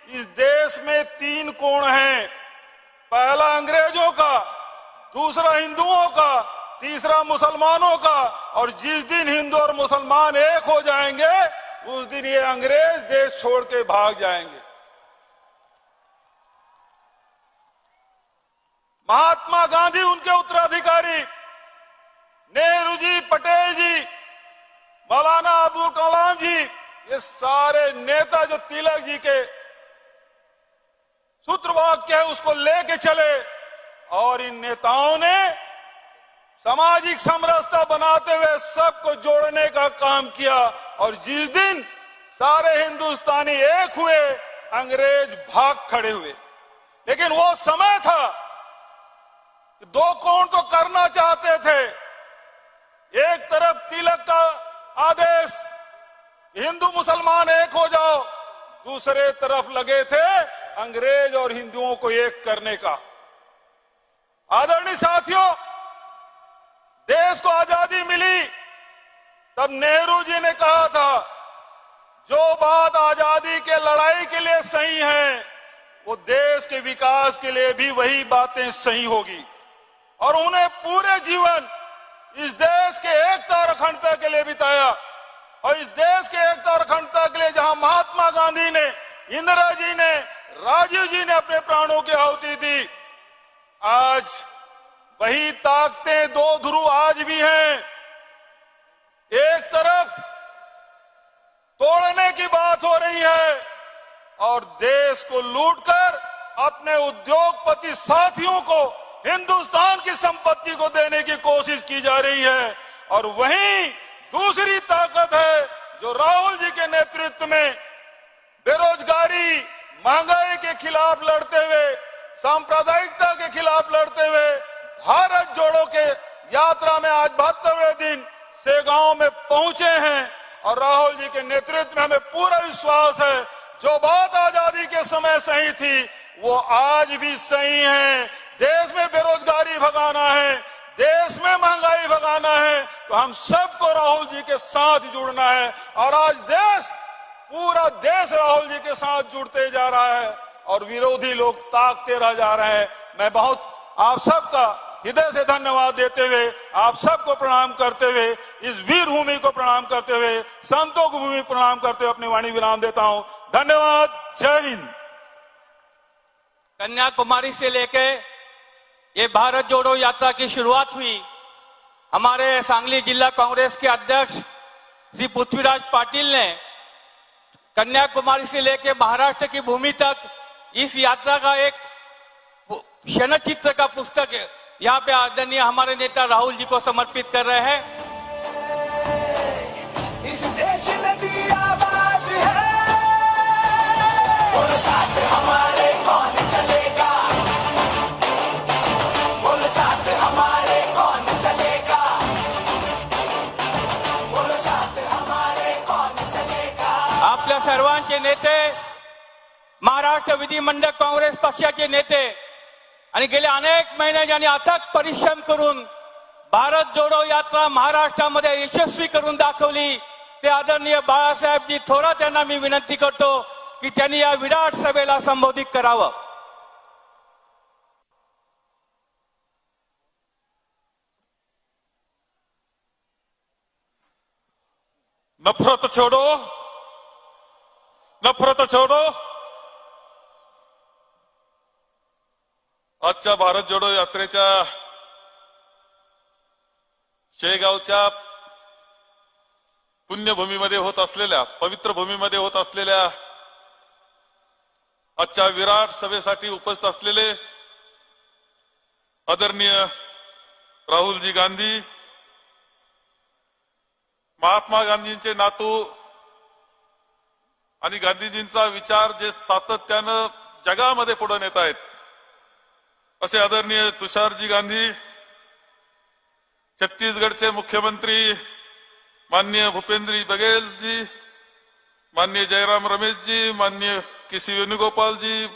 इस देश में 3 कोण हैं. पहला अंग्रेजों का, दूसरा हिंदुओं का, तीसरा मुसलमानों का. और जिस दिन हिंदू और मुसलमान एक हो जाएंगे, उस दिन ये अंग्रेज देश छोड़ के भाग जाएंगे. महात्मा गांधी, उनके उत्तराधिकारी नेहरू जी, पटेल जी, मौलाना अब्दुल कलाम जी, ये सारे नेता जो तिलक जी के सूत्रवाक्य है उसको लेके चले. और इन नेताओं ने सामाजिक समरसता बनाते हुए सबको जोड़ने का काम किया. और जिस दिन सारे हिंदुस्तानी एक हुए, अंग्रेज भाग खड़े हुए. लेकिन वो समय था कि 2 कोण तो करना चाहते थे. एक तरफ तिलक का आदेश, हिंदू मुसलमान एक हो जाओ, दूसरे तरफ लगे थे अंग्रेज और हिंदुओं को एक करने का. आदरणीय साथियों, देश को आजादी मिली तब नेहरू जी ने कहा था, जो बात आजादी के लड़ाई के लिए सही है, वो देश के विकास के लिए भी वही बातें सही होगी. और उन्हें पूरे जीवन इस देश के एकता और अखंडता के लिए बिताया. और इस देश के एकता और अखंडता के लिए जहां महात्मा गांधी ने, इंदिरा जी ने, राजीव जी ने अपने प्राणों की आहुति दी, आज वही ताकतें 2 ध्रुव आज भी हैं. एक तरफ तोड़ने की बात हो रही है और देश को लूटकर अपने उद्योगपति साथियों को हिंदुस्तान की संपत्ति को देने की कोशिश की जा रही है. और वहीं दूसरी ताकत है जो राहुल जी के नेतृत्व में बेरोजगारी, महंगाई के खिलाफ लड़ते हुए, सांप्रदायिकता के खिलाफ लड़ते हुए भारत जोड़ो के यात्रा में आज 72वें दिन सेगांव में पहुंचे हैं। और राहुल जी के नेतृत्व में हमें पूरा विश्वास है जो बात आजादी के समय सही थी वो आज भी सही है। देश में बेरोजगारी भगाना है, देश में महंगाई भगाना है, तो हम सबको राहुल जी के साथ जुड़ना है। और आज पूरा देश राहुल जी के साथ जुड़ते जा रहा है और विरोधी लोग ताकते रह जा रहे हैं। मैं बहुत आप सबका हृदय से धन्यवाद देते हुए, आप सबको प्रणाम करते हुए, इस वीर भूमि को प्रणाम करते हुए, संतों को भूमि प्रणाम करते हुए अपनी वाणी विराम देता हूं। धन्यवाद। जय हिंद। कन्याकुमारी से लेके ये भारत जोड़ो यात्रा की शुरुआत हुई। हमारे सांगली जिला कांग्रेस के अध्यक्ष श्री पृथ्वीराज पाटिल ने कन्याकुमारी से लेके महाराष्ट्र की भूमि तक इस यात्रा का एक क्षण चित्र का पुस्तक यहाँ पे आदरणीय हमारे नेता राहुल जी को समर्पित कर रहे हैं। इस देश में दी आवाज है, बोलो साथ हमारे कौन चलेगा, बोलो साथ हमारे कौन चलेगा, बोलो साथ हमारे कौन चलेगा। आपल्या सर्वांचे नेते, महाराष्ट्र विधिमंडळ काँग्रेस पक्षाचे नेते आणि गेल्या अनेक महिने ज्यांनी अथक परिश्रम करून भारत जोडो यात्रा महाराष्ट्रामध्ये यशस्वी करून दाखवली ते आदरणीय बाळासाहेबजी थोरात यांना मी विनंती करतो की त्यांनी या विराट सभेला संबोधित करावं। नफरत छोड़ो, नफरत छोड़ो। आजच्या भारत जोडो यात्रेच्या शेगावच्या पुण्यभूमीमध्ये होत असलेल्या, पवित्र भूमीमध्ये होत असलेल्या आजच्या विराट सभेसाठी उपस्थित असलेले आदरणीय राहुलजी गांधी, महात्मा गांधींचे नातू आणि गांधीजींचा विचार जे सातत्यानं जगामध्ये पुढे नेत आहेत असे आदरणीय तुषारजी गांधी, छत्तीसगडचे मुख्यमंत्री माननीय भूपेंद्र बघेल जी, माननीय जयराम रमेश जी, माननीय केसी वेणुगोपाल जी,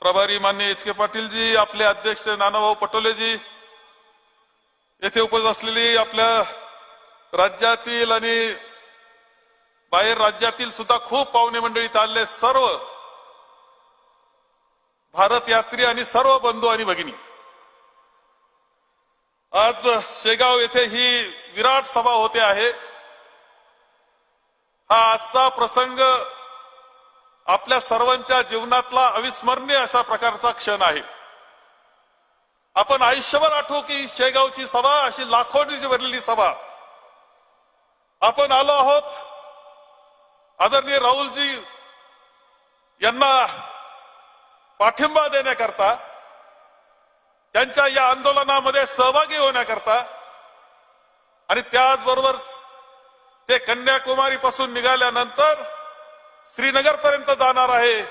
प्रभारी माननीय एच के पाटील जी, आपले अध्यक्ष नानाभाऊ पटोले जी, येथे उपस्थित असलेली आपल्या राज्यातील आणि बाहेर राज्यातील सुद्धा खूप पाहुणे मंडळी चालले, सर्व भारत यात्री आणि सर्व बंधू आणि भगिनी, आज शेगाव येथे ही विराट सभा होते आहे। हा आजचा प्रसंग आपल्या सर्वांच्या जीवनातला अविस्मरणीय अशा प्रकारचा क्षण आहे। आपण आयुष्यभर आठवू की शेगावची सभा अशी लाखोंची भरलेली सभा आपण आलो आहोत आदरणीय राहुलजी यांना पाठिंबा देण्याकरता, त्यांच्या या आंदोलनामध्ये सहभागी होण्याकरता आणि त्याचबरोबर ते कन्याकुमारी पासून निघाल्यानंतर श्रीनगर पर्यंत जाणार आहे।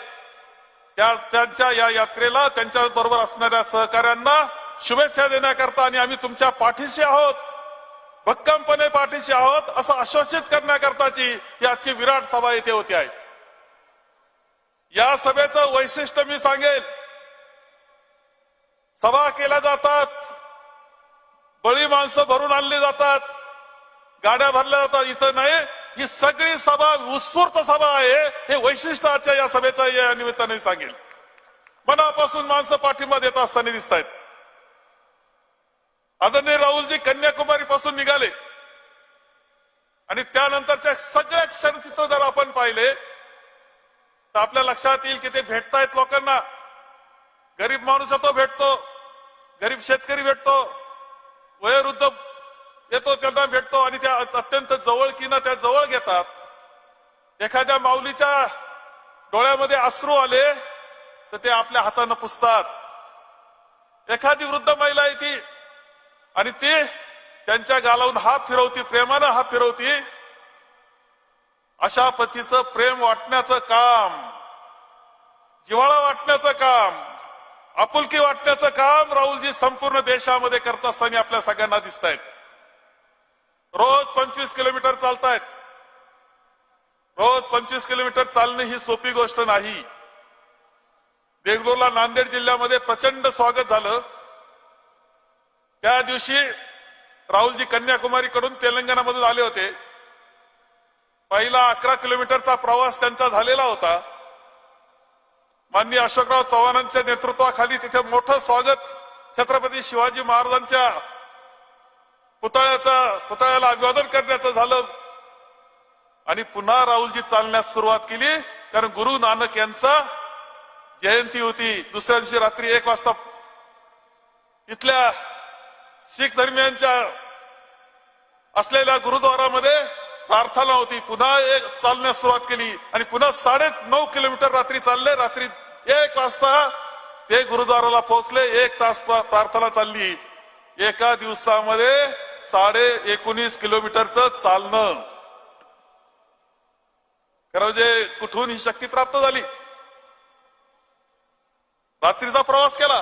त्यांच्या या यात्रेला त्यांच्या बरोबर असणाऱ्या सहकाऱ्यांना शुभेच्छा देण्याकरता आणि आम्ही तुमच्या पाठीशी आहोत, भक्कमपणे पाठीशी आहोत असं आश्वासित करण्याकरताची याची विराट सभा इथे होती आहे। या सभेचं वैशिष्ट्य मी सांगेल, सभा केल्या जातात, बळी माणसं भरून आणली जातात, गाड्या भरल्या जातात, इथं नाही, ही सगळी सभा उत्स्फूर्त सभा आहे। हे वैशिष्ट्य आजच्या या सभेचं या निमित्ताने सांगेल। मनापासून माणसं पाठिंबा देत असताना दिसत आहेत। आदरणीय राहुलजी कन्याकुमारी पासून निघाले आणि त्यानंतरच्या सगळ्या क्षणचित्र जर आपण पाहिले तर आपल्या लक्षात येईल की ते भेटतायत लोकांना। गरीब माणूस तो भेटतो, गरीब शेतकरी भेटतो, वयोवृद्ध येतो त्यांना भेटतो आणि त्या अत्यंत जवळकीनं त्या जवळ घेतात। एखाद्या माऊलीच्या डोळ्यामध्ये अश्रू आले तर ते आपल्या हाताने पुसतात। एखादी वृद्ध महिला आहे ती आणि ती त्यांच्या गालावून हात फिरवती, प्रेमानं हात फिरवती, अशा पतीचं प्रेम वाटण्याचं काम, जिव्हाळा वाटण्याचं काम, आपुलकी वाटण्याचं काम राहुलजी संपूर्ण देशामध्ये करत असताना आपल्या सगळ्यांना दिसत आहेत. रोज 25 किलोमीटर चालतायत. रोज 25 किलोमीटर चालणे ही सोपी गोष्ट नाही. देगलूरला नांदेड जिल्ह्यामध्ये प्रचंड स्वागत झालं. त्या दिवशी राहुलजी कन्याकुमारी कडून तेलंगणामधून आले होते. पहिला 11 किलोमीटरचा प्रवास त्यांचा झालेला होता. माननीय अशोकराव चव्हाणांच्या नेतृत्वाखाली तिथे मोठं स्वागत छत्रपती शिवाजी महाराजांच्या पुतळ्याला अभिवादन करण्याचं झालं. आणि पुन्हा राहुलजी चालण्यास सुरुवात केली, कारण गुरु नानक यांचा जयंती होती. दुसऱ्या दिवशी रात्री 1 वाजता इथल्या शीख धर्मियांच्या असलेल्या गुरुद्वारामध्ये प्रार्थना होती. पुन्हा चालण्यास सुरुवात केली आणि पुन्हा 9.5 किलोमीटर रात्री चालले. रात्री 1 वाजता ते गुरुद्वाराला पोहोचले. 1 तास प्रार्थना चालली. एका दिवसामध्ये 19.5 किलोमीटरचं चालणं. खरं म्हणजे कुठून ही शक्ती प्राप्त झाली? रात्रीचा प्रवास केला,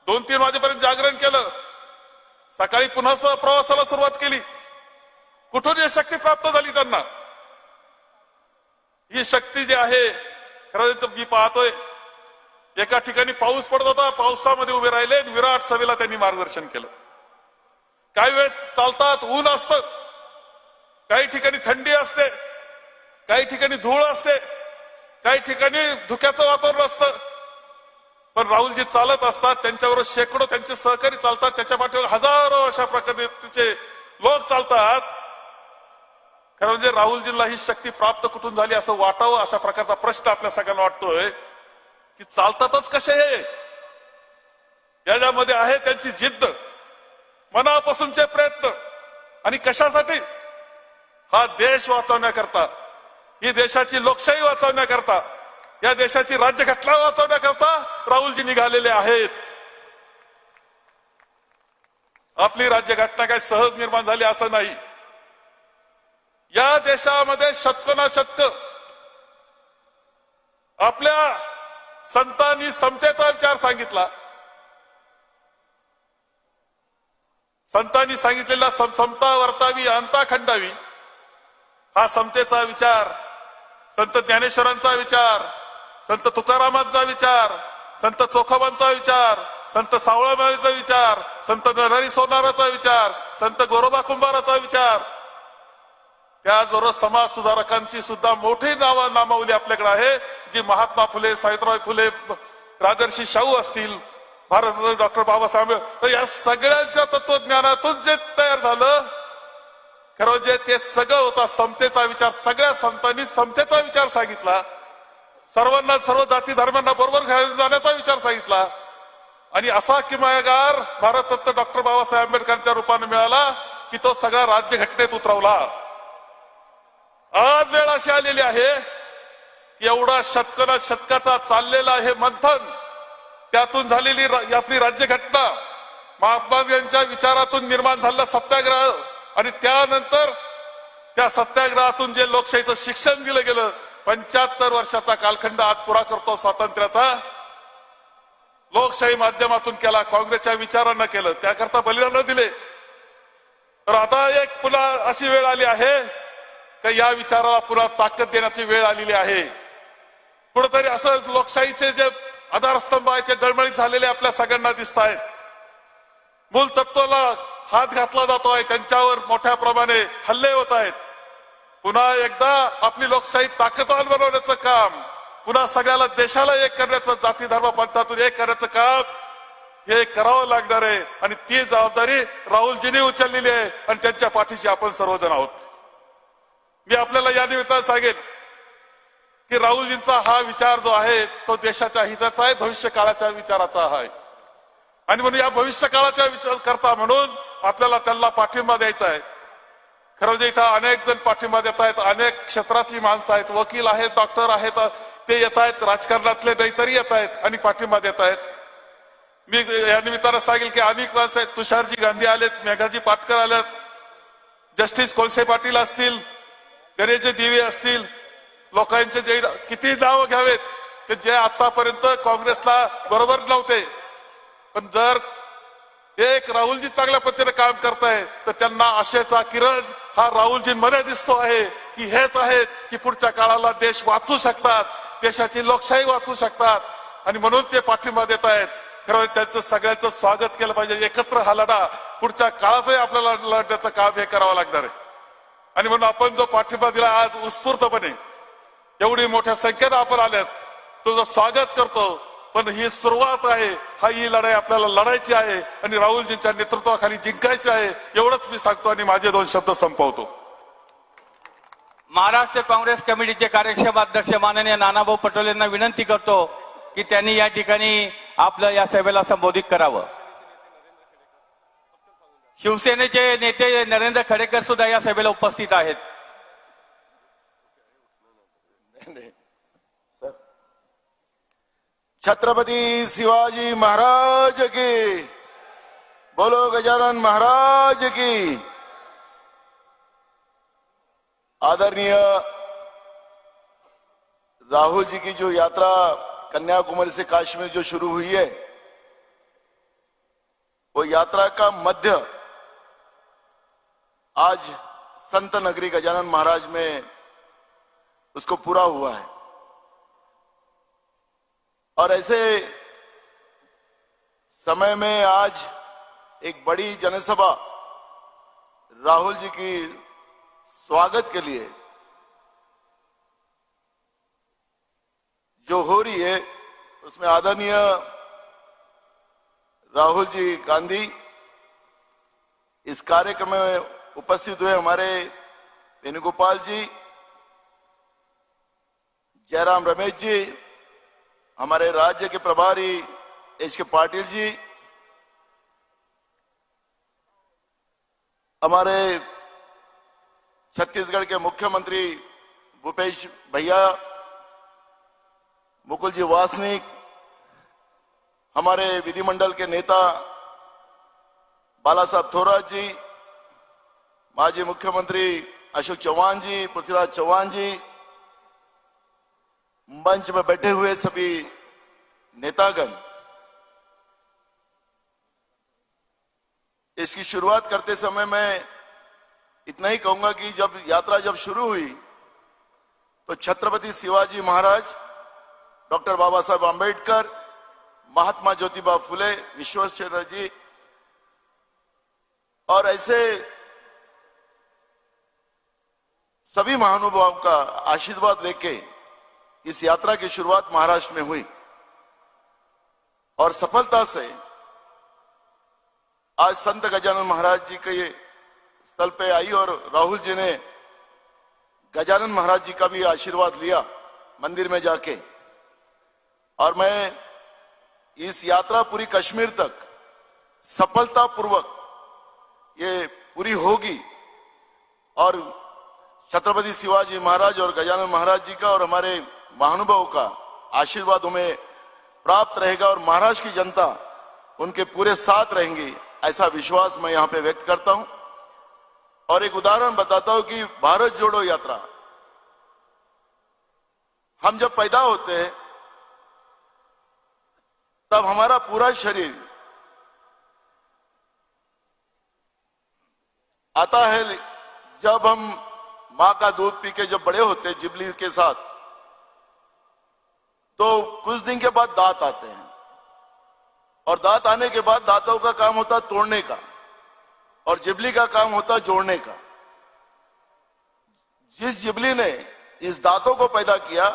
2-3 वाजेपर्यंत जागरण केलं, सकाळी पुन्हा प्रवासाला सुरुवात केली. कुठून ही शक्ती प्राप्त झाली त्यांना? ही शक्ती जी आहे, खरं मी पाहतोय एका ठिकाणी पाऊस पडत होता, पावसामध्ये उभे राहिले, विराट सभेला त्यांनी मार्गदर्शन केलं. काही वेळेस चालतात, ऊन असतं, काही ठिकाणी थंडी असते, काही ठिकाणी धूळ असते, काही ठिकाणी धुक्याचं वातावरण असतं. पण राहुलजी चालत असतात, त्यांच्याबरोबर शेकडो त्यांचे सहकारी चालतात, त्याच्या पाठीवर हजारो अशा प्रकारचे लोक चालतात. खरं म्हणजे राहुलजींना ही शक्ती प्राप्त कुठून झाली असं वाटावं, अशा प्रकारचा प्रश्न आपल्या सगळ्यांना वाटतोय की चालतातच कसे हे? याच्यामध्ये आहे त्यांची जिद्द, मनापासूनचे प्रयत्न. आणि कशासाठी? हा देश वाचवण्याकरता, ही देशाची लोकशाही वाचवण्याकरता, या देशाची राज्यघटना वाचवण्याकरता राहुलजी निघालेले आहेत. आपली राज्यघटना काही सहज निर्माण झाली असं नाही. या देशामध्ये शतकोनाशतक आपल्या संतांनी समतेचा विचार सांगितला. संतांनी सांगितलेला समता वर्तावी अंता खंडावी, हा समतेचा विचार, संत ज्ञानेश्वरांचा विचार, संत तुकारामांचा विचार, संत चोखोबांचा विचार, संत सावळामाळीचा विचार, संत नरहरी सोनाराचा विचार, संत गोरोबा कुंभाराचा विचार, त्याचबरोबर समाज सुधारकांची सुद्धा मोठी नामावली आपल्याकडे आहे, जी महात्मा फुले, सावित्रीबाई फुले, राजर्षी शाहू असतील, भारतरत्न डॉक्टर बाबासाहेब, या सगळ्यांच्या तत्वज्ञानातून जे तयार झालं, खरं म्हणजे ते सगळं होता समतेचा विचार. सगळ्या संतांनी समतेचा विचार सांगितला, सर्वांना, सर्व जाती धर्मांना बरोबर घेऊन जाण्याचा विचार सांगितला. आणि असा किमयागार भारतरत्न डॉक्टर बाबासाहेब आंबेडकरांच्या रूपाने मिळाला की तो सगळा राज्यघटनेत उतरवला. आज वेळ अशी आलेली आहे की एवढा शतकाचा चाललेला हे मंथन, त्यातून झालेली आपली राज्यघटना, महात्मा गांधींच्या विचारातून निर्माण झालेला सत्याग्रह, आणि त्यानंतर त्या सत्याग्रहातून जे लोकशाहीचं शिक्षण दिलं गेलं, 75 वर्षाचा कालखंड आज पुरा करतो स्वातंत्र्याचा. लोकशाही माध्यमातून केला, काँग्रेसच्या विचारांना केलं, त्याकरता बलिदान दिले. तर आता एक पुन्हा अशी वेळ आली आहे की या विचाराला पुन्हा ताकद देण्याची वेळ आलेली आहे. कुठेतरी असं लोकशाहीचे जे आधारस्तंभ आहेत ते डळमळीत झालेले आपल्या सगळ्यांना दिसत आहेत. मूल तत्वाला हात घातला जातोय, त्यांच्यावर मोठ्या प्रमाणे हल्ले होत आहेत. पुन्हा एकदा आपली लोकशाही ताकदवान बनवण्याचं काम, पुन्हा सगळ्याला देशाला एक करण्याचं, जाती धर्म पंथातून एक करण्याचं काम हे करावं लागणार आहे. आणि ती जबाबदारी राहुलजींनी उचललेली आहे आणि त्यांच्या पाठीशी आपण सर्वजण आहोत. मी आपल्याला या निमित्तानं सांगेन की राहुलजींचा हा विचार जो आहे तो देशाच्या हिताचा आहे, भविष्य काळाच्या विचाराचा आहे. आणि म्हणून या भविष्य काळाच्या विचार करता म्हणून आपल्याला त्यांना पाठिंबा द्यायचा आहे. खरं म्हणजे इथं अनेक जण पाठिंबा देत आहेत, अनेक क्षेत्रातली माणसं आहेत, वकील आहेत, डॉक्टर आहेत, ते येत आहेत, राजकारणातले नाहीतरी येत आहेत आणि पाठिंबा देत आहेत. मी या निमित्तानं सांगेल की अनेक वेळा तुषारजी गांधी आलेत, मेघाजी पाटकर आलेत, जस्टिस कोळसे पाटील असतील, गणेशजी दिवे असतील, लोकांचे जे किती नाव घ्यावेत की जे आतापर्यंत काँग्रेसला बरोबर नव्हते, पण जर एक राहुलजी चांगल्या पद्धतीने काम करताय तर त्यांना आशेचा किरण हा राहुलजींमध्ये दिसतो आहे की हेच आहेत की पुढच्या काळाला देश वाचू शकतात, देशाची लोकशाही वाचू शकतात, आणि म्हणून ते पाठिंबा देत आहेत. खरं त्यांचं सगळ्यांचं स्वागत केलं पाहिजे. एकत्र हा लढा पुढच्या काळातही आपल्याला लढण्याचं काम हे करावं लागणार आहे. आणि म्हणून आपण जो पाठिंबा दिला आज उत्स्फूर्तपणे एवढी मोठ्या संख्येनं आपण आल्यात, तुझं स्वागत करतो. पण ही सुरुवात आहे, ही लढाई आपल्याला लढायची आहे आणि राहुलजींच्या नेतृत्वाखाली जिंकायची आहे, एवढंच मी सांगतो आणि माझे 2 शब्द संपवतो. महाराष्ट्र काँग्रेस कमिटीचे कार्यक्षम अध्यक्ष माननीय नानाभाऊ पटोले यांना विनंती करतो की त्यांनी या ठिकाणी आपलं या सभेला संबोधित करावं. शिवसेनेचे नेते नरेंद्र खडेकर सुद्धा या सभेला उपस्थित आहेत. छत्रपती शिवाजी महाराज की, बोलो गजानन महाराज की. आदरणीय राहुल जी की जो यात्रा कन्याकुमारी से कश्मीर जो शुरू हुई है, वो यात्रा का मध्य आज संत नगरी गजानन महाराज में उसको पूरा हुआ है. और ऐसे समय में आज एक बड़ी जनसभा राहुल जी की स्वागत के लिए जो हो रही है, उसमें आदरणीय राहुल जी गांधी इस कार्यक्रम में उपस्थित हुए हमारे वेणुगोपाल जी, जयराम रमेश जी, हमारे राज्य के प्रभारी HK पाटिल जी, हमारे छत्तीसगढ़ के मुख्यमंत्री भूपेश भैया, मुकुल जी वासनिक, हमारे विधिमंडल के नेता बाला साहब थोराट जी, माजी मुख्यमंत्री अशोक चौहान जी, पृथ्वीराज चौहान जी, मंच में बैठे हुए सभी नेतागण, इसकी शुरुआत करते समय मैं इतना ही कहूंगा कि जब यात्रा जब शुरू हुई तो छत्रपति शिवाजी महाराज, डॉक्टर बाबा साहब आंबेडकर, महात्मा ज्योतिबा फुले, विश्वेश्वर जी और ऐसे सभी महानुभावों का आशीर्वाद लेके इस यात्रा की शुरुआत महाराष्ट्र में हुई और सफलता से आज संत गजानन महाराज जी के स्थल पे आई और राहुल जी ने गजानन महाराज जी का भी आशीर्वाद लिया मंदिर में जाके। और मैं इस यात्रा पूरी कश्मीर तक सफलतापूर्वक ये पूरी होगी और छत्रपति शिवाजी महाराज और गजानन महाराज जी का और हमारे महानुभावों का आशीर्वाद हमें प्राप्त रहेगा और महाराष्ट्र की जनता उनके पूरे साथ रहेंगी, ऐसा विश्वास मैं यहां पे व्यक्त करता हूं। और एक उदाहरण बताता हूं कि भारत जोड़ो यात्रा, हम जब पैदा होते हैं तब हमारा पूरा शरीर आता है, जब हम मां का दूध पी के जब बड़े होते हैं जिबली के साथ, तो कुछ दिन के बाद दांत आते हैं और दांत आने के बाद दांतों का काम होता है तोड़ने का और जिबली का काम होता है जोड़ने का। जिस जिबली ने इस दांतों को पैदा किया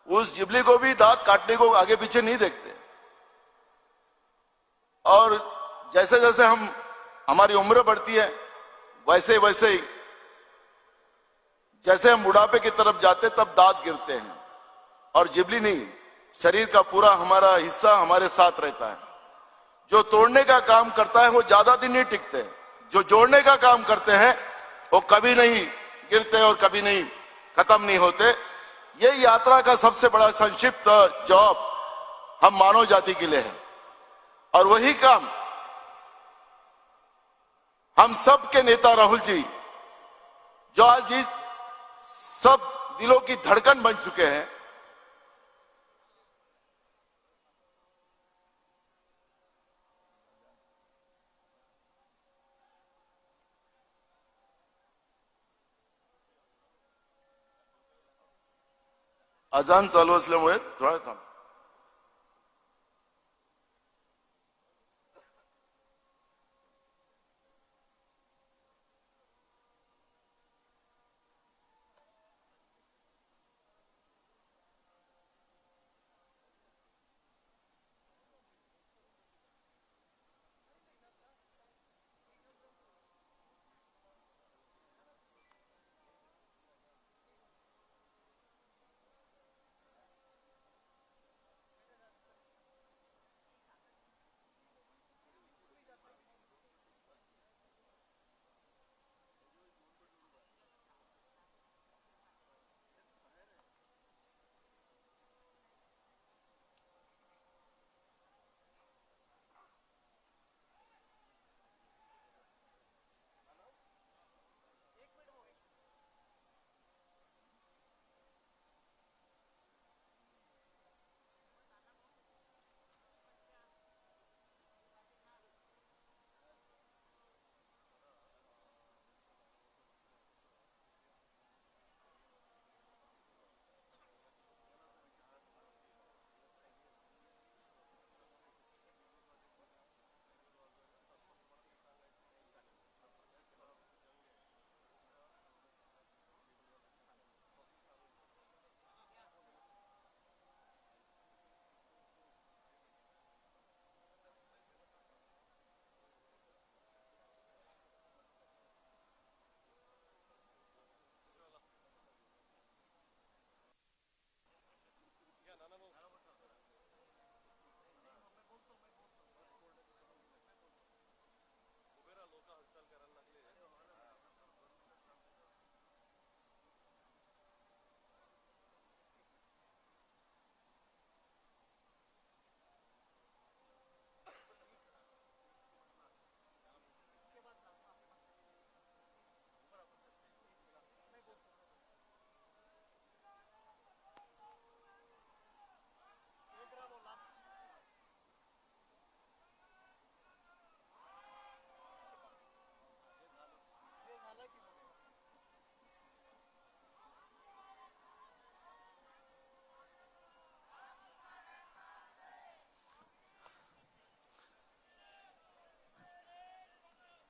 उस जिबली को भी दांत काटने को आगे पीछे नहीं देखते। और जैसे जैसे हमारी उम्र बढ़ती है वैसे वैसे ही जैसे हम बुढ़ापे की तरफ जाते तब दांत गिरते हैं और जिबली नहीं, शरीर का पूरा हमारा हिस्सा हमारे साथ रहता है। जो तोड़ने का काम करता है वो ज्यादा दिन नहीं टिकते, जो जोड़ने का काम करते हैं वो कभी नहीं गिरते और कभी नहीं खत्म नहीं होते। ये यात्रा का सबसे बड़ा संक्षिप्त जवाब हम मानव जाति के लिए है। और वही काम हम सब के नेता राहुल जी, जो आज इस सब दिलों की धड़कन बन चुके हैं, अजान चालू असल्यामुळे थोडा थांब.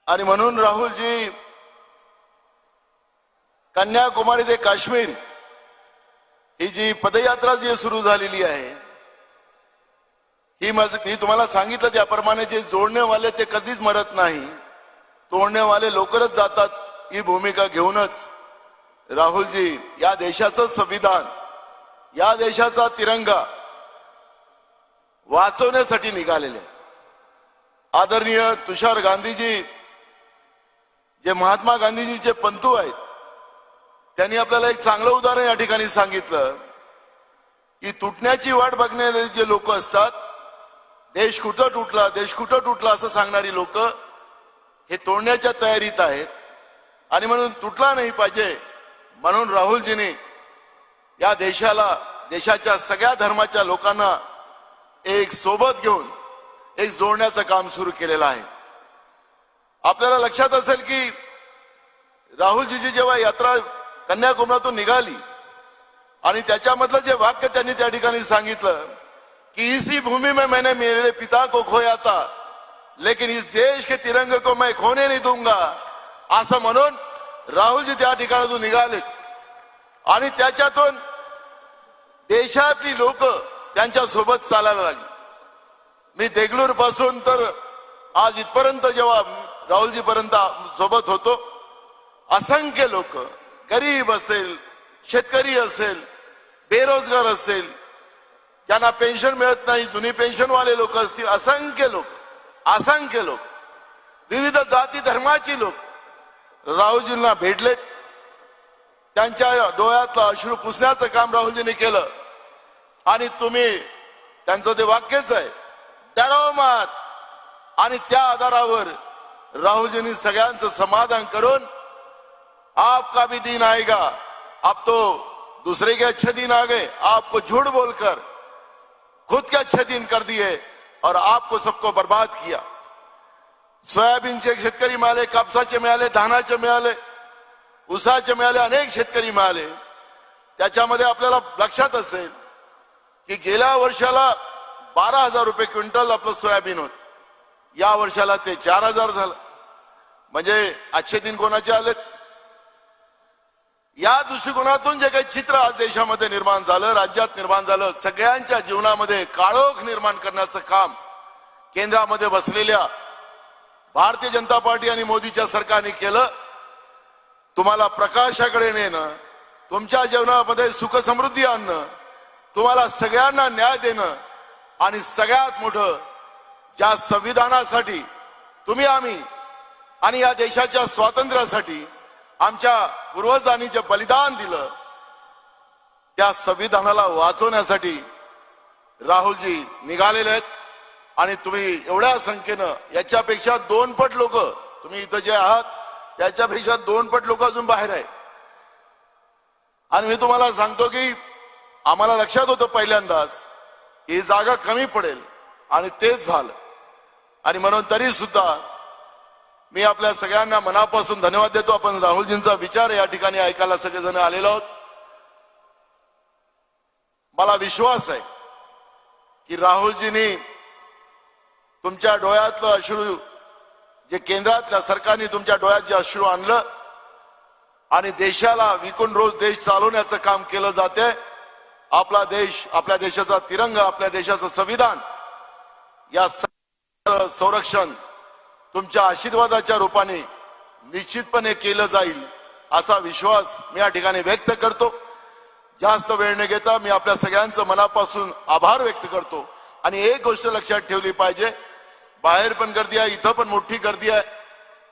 आणि म्हणून राहुलजी, कन्याकुमारी ते काश्मीर ही जी पदयात्रा जी सुरू झालेली आहे, ही मी तुम्हाला सांगितलं त्याप्रमाणे जे जोडणेवाले ते कधीच मरत नाही, तोडणेवाले लवकरच जातात, ही भूमिका घेऊनच राहुलजी या देशाचं संविधान, या देशाचा तिरंगा वाचवण्यासाठी निघालेले आहेत. आदरणीय तुषार गांधीजी, जे महात्मा गांधीजींचे पंतू आहेत, त्यांनी आपल्याला एक चांगलं उदाहरण या ठिकाणी सांगितलं की तुटण्याची वाट बघणारे जे लोक असतात, देश कुठं तुटला, देश कुठं तुटला असं सांगणारी लोक हे तोडण्याच्या तयारीत आहेत. आणि म्हणून तुटला नाही पाहिजे म्हणून राहुलजींनी या देशाला, देशाच्या सगळ्या धर्माच्या लोकांना एक सोबत घेऊन एक जोडण्याचं काम सुरू केलेलं आहे. आपल्याला लक्षात असेल की राहुलजीची जेव्हा यात्रा कन्याकुमारीतून निघाली आणि त्याच्यामधलं जे वाक्य त्यांनी त्या ठिकाणी सांगितलं कि इसी भूमि में मैंने मेरे पिता को खोया था, लेकिन इस देश के तिरंगे को मैं खोने नहीं दूंगा, असं म्हणून राहुलजी त्या ठिकाणातून निघाले आणि त्याच्यातून देशातली लोक त्यांच्या सोबत चालायला लागली. मी देगलूर पासून तर आज इथपर्यंत जेव्हा राहुलजी पर्यंत सोबत होतो, असंख्य लोक, गरीब असेल, शेतकरी असेल, बेरोजगार असेल, ज्यांना पेन्शन मिळत नाही, जुनी पेन्शन वाले लोक असतील, असंख्य लोक, विविध जाती धर्माची लोक राहुलजींना भेटलेत. त्यांच्या डोळ्यातलं अश्रू पुसण्याचं काम राहुलजींनी केलं. आणि तुम्ही त्यांचं ते वाक्यच आहे, डरो मत, आणि त्या आधारावर राहुलजींनी सगळ्यांचं समाधान करून आपका भी दिन आएगा, अब तो दूसरे के अच्छे दिन आ गए, आपको झूठ बोलकर खुद के अच्छे दिन कर दिए और आपको सबको बर्बाद किया। सोयाबीनचे शेतकरी मिळाले, कापसाचे मिळाले, धानाचे मिळाले, ऊसाचे मिळाले, अनेक शेतकरी मिळाले। त्याच्यामध्ये आपल्याला लक्षात असेल की गेल्या वर्षाला 12,000 रुपये क्विंटल आपलं सोयाबीन होत, या वर्षाला ते 4,000 झालं। म्हणजे अच्छे दिन कोणाचे आलेत? या दृष्टिकोनातून जे काही चित्र आज देशामध्ये निर्माण झालं, राज्यात निर्माण झालं, सगळ्यांच्या जीवनामध्ये काळोख निर्माण करण्याचं काम केंद्रामध्ये बसलेल्या भारतीय जनता पार्टी आणि मोदीच्या सरकारने केलं। तुम्हाला प्रकाशाकडे नेणं, तुमच्या जीवनामध्ये सुख समृद्धी आणणं, तुम्हाला सगळ्यांना न्याय देणं आणि सगळ्यात मोठं ज्या संविधानासाठी तुम्ही आम्ही आणि या देशाच्या स्वातंत्र्यासाठी आमच्या पूर्वजांनी जे बलिदान दिलं, त्या संविधानाला वाचवण्यासाठी राहुलजी निघालेले आहेत। आणि तुम्ही एवढ्या संख्येनं, याच्यापेक्षा 2 पट लोक, तुम्ही इथं जे आहात त्याच्यापेक्षा 2 पट लोक अजून बाहेर आहे। आणि मी तुम्हाला सांगतो की आम्हाला लक्षात होतं पहिल्यांदाच ही जागा कमी पडेल आणि तेच झालं। आणि म्हणून तरी सुद्धा मी आपल्या सगळ्यांना मनापासून धन्यवाद देतो। आपण राहुलजींचा विचार या ठिकाणी ऐकायला सगळेजण आलेलो आहोत। मला विश्वास आहे की राहुलजींनी तुमच्या डोळ्यातलं अश्रू, जे केंद्रातल्या सरकारने तुमच्या डोळ्यात जे अश्रू आणलं आणि देशाला विकून रोज देश चालवण्याचं काम केलं जाते, आपला देश, आपल्या देशाचा तिरंगा, आपल्या देशाचं संविधान, या संरक्षण तुमच्या आशीर्वादाच्या रूपाने निश्चितपणे केलं जाईल असा विश्वास मी या ठिकाणी व्यक्त करतो। जास्त वेळ न घेता मी आपल्या सगळ्यांचं मनापासून आभार व्यक्त करतो। आणि एक गोष्ट लक्षात ठेवली पाहिजे, बाहेर पण गर्दी आहे, इथं पण मोठी गर्दी आहे,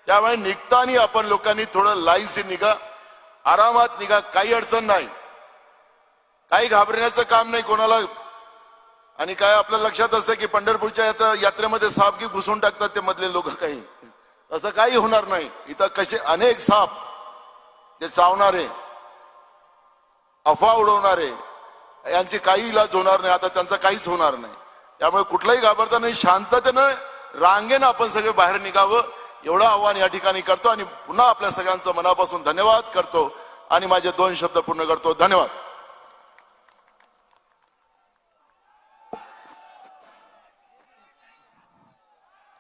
त्यामुळे निघताना आपण लोकांनी थोडं लाईनशी निघा, आरामात निघा, काही अडचण नाही, काही घाबरण्याचं काम नाही कोणाला। आणि काय आपल्या लक्षात असतं की पंढरपूरच्या यात्रेमध्ये साप की घुसून टाकतात ते मधले लोक, काही असं काही होणार नाही। इथं कसे अनेक साप जे चावणारे, अफवा उडवणारे, यांची काही इलाज होणार नाही, आता त्यांचा काहीच होणार नाही। त्यामुळे कुठलाही घाबरता नाही, शांततेनं रांगेनं आपण सगळे बाहेर निघावं एवढं आव्हान या ठिकाणी करतो। आणि पुन्हा आपल्या सगळ्यांचं मनापासून धन्यवाद करतो आणि माझे 2 शब्द पूर्ण करतो। धन्यवाद।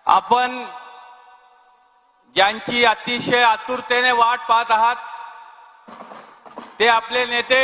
आपण ज्यांची अतिशय आतुरतेने वाट पाहत आहात ते आपले नेते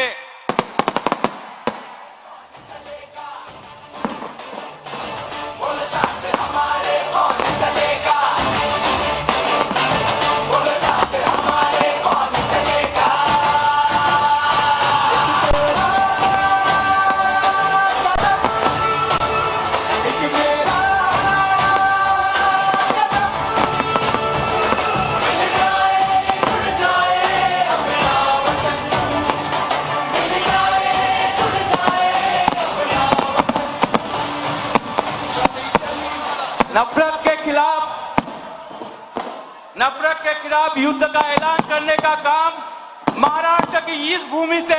नफरत के खिलाफ युद्ध का ऐलान करने का काम महाराष्ट्र की इस भूमि से,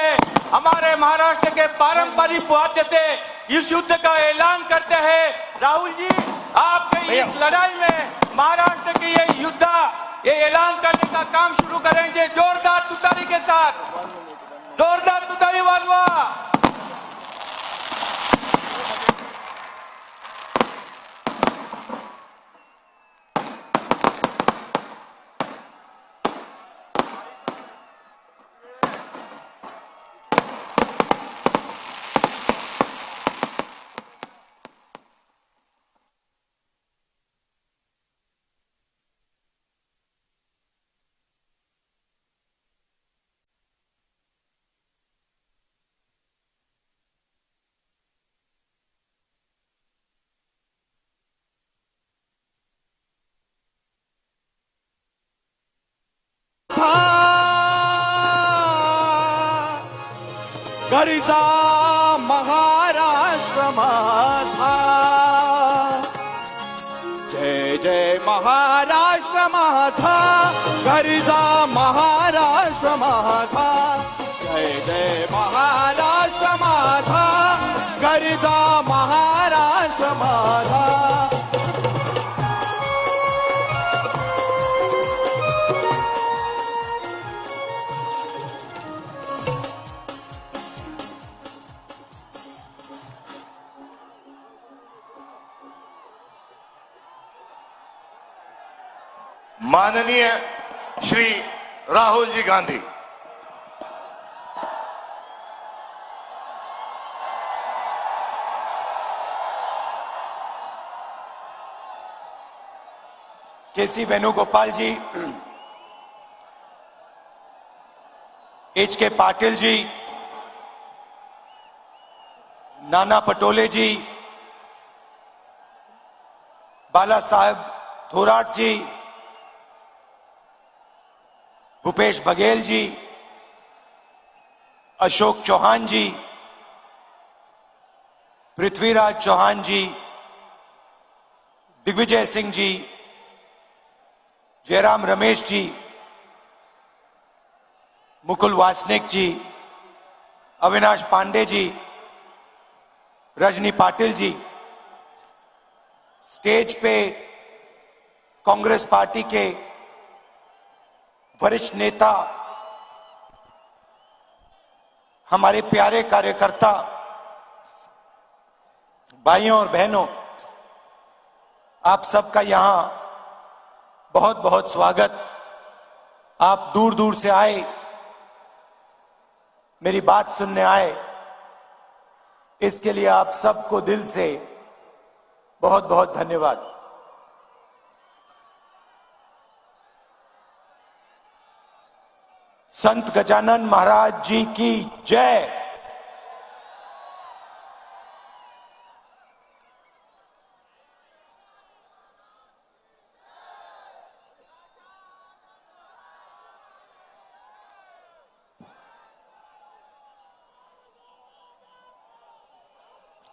हमारे महाराष्ट्र के पारंपरिक वाद्य से इस युद्ध का ऐलान करते हैं। राहुल जी, आपके इस लड़ाई में महाराष्ट्र की ये युद्ध, ये ऐलान करने का काम शुरू करेंगे। जोरदार तुतारी के साथ, जोरदार तुतारी वाजवा। घरीचा महाराष्ट्र माझा, जय जय महाराष्ट्र माझा गरजा महाराष्ट्र माझा जय जय महाराष्ट्र माझा गरजा महाराष्ट्र माझा माननीय श्री राहुल जी गांधी, केसी वेणुगोपाल जी, एच के पाटिल जी, नाना पटोले जी, बाला साहब थोराट जी, भूपेश बघेल जी, अशोक चौहान जी, पृथ्वीराज चौहान जी, दिग्विजय सिंह जी, जयराम रमेश जी, मुकुल वासनिक जी, अविनाश पांडे जी, रजनी पाटिल जी, स्टेज पे कांग्रेस पार्टी के वरिष्ठ नेता, हमारे प्यारे कार्यकर्ता, भाइयों और बहनों, आप सबका यहां बहुत बहुत स्वागत। आप दूर दूर से आए, मेरी बात सुनने आए, इसके लिए आप सबको दिल से बहुत बहुत धन्यवाद। संत गजानन महाराज जी की जय।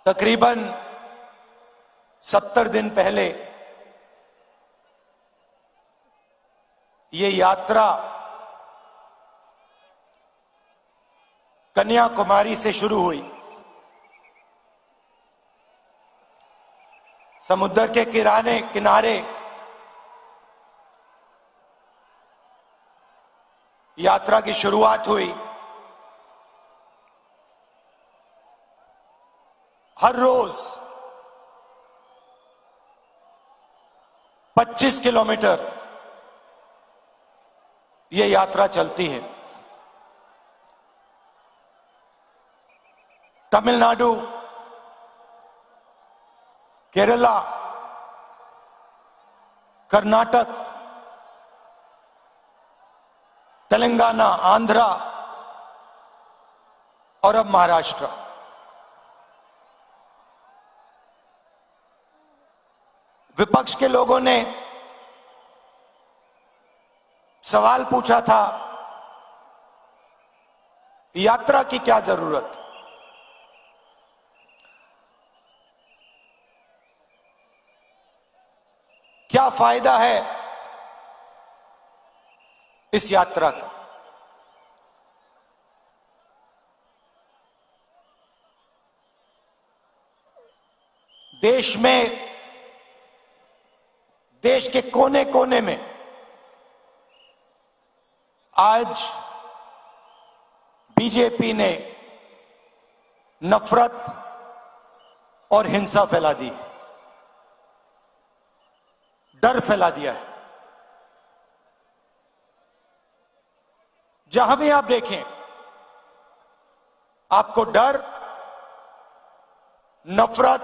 तकरीबन 70 दिन पहले ये यात्रा कन्याकुमारी से शुरू हुई। समुद्र के किनारे यात्रा की शुरुआत हुई। हर रोज 25 किलोमीटर ये यात्रा चलती है। तमिलनाडु, केरला, कर्नाटक, तेलंगाना, आंध्रा और अब महाराष्ट्र। विपक्ष के लोगों ने सवाल पूछा था, यात्रा की क्या जरूरत? क्या फायदा है इस यात्रा का? देश में, देश के कोने कोने में आज बीजेपी ने नफरत और हिंसा फैला दी, डर फैला दिया है। जहां भी आप देखें, आपको डर, नफरत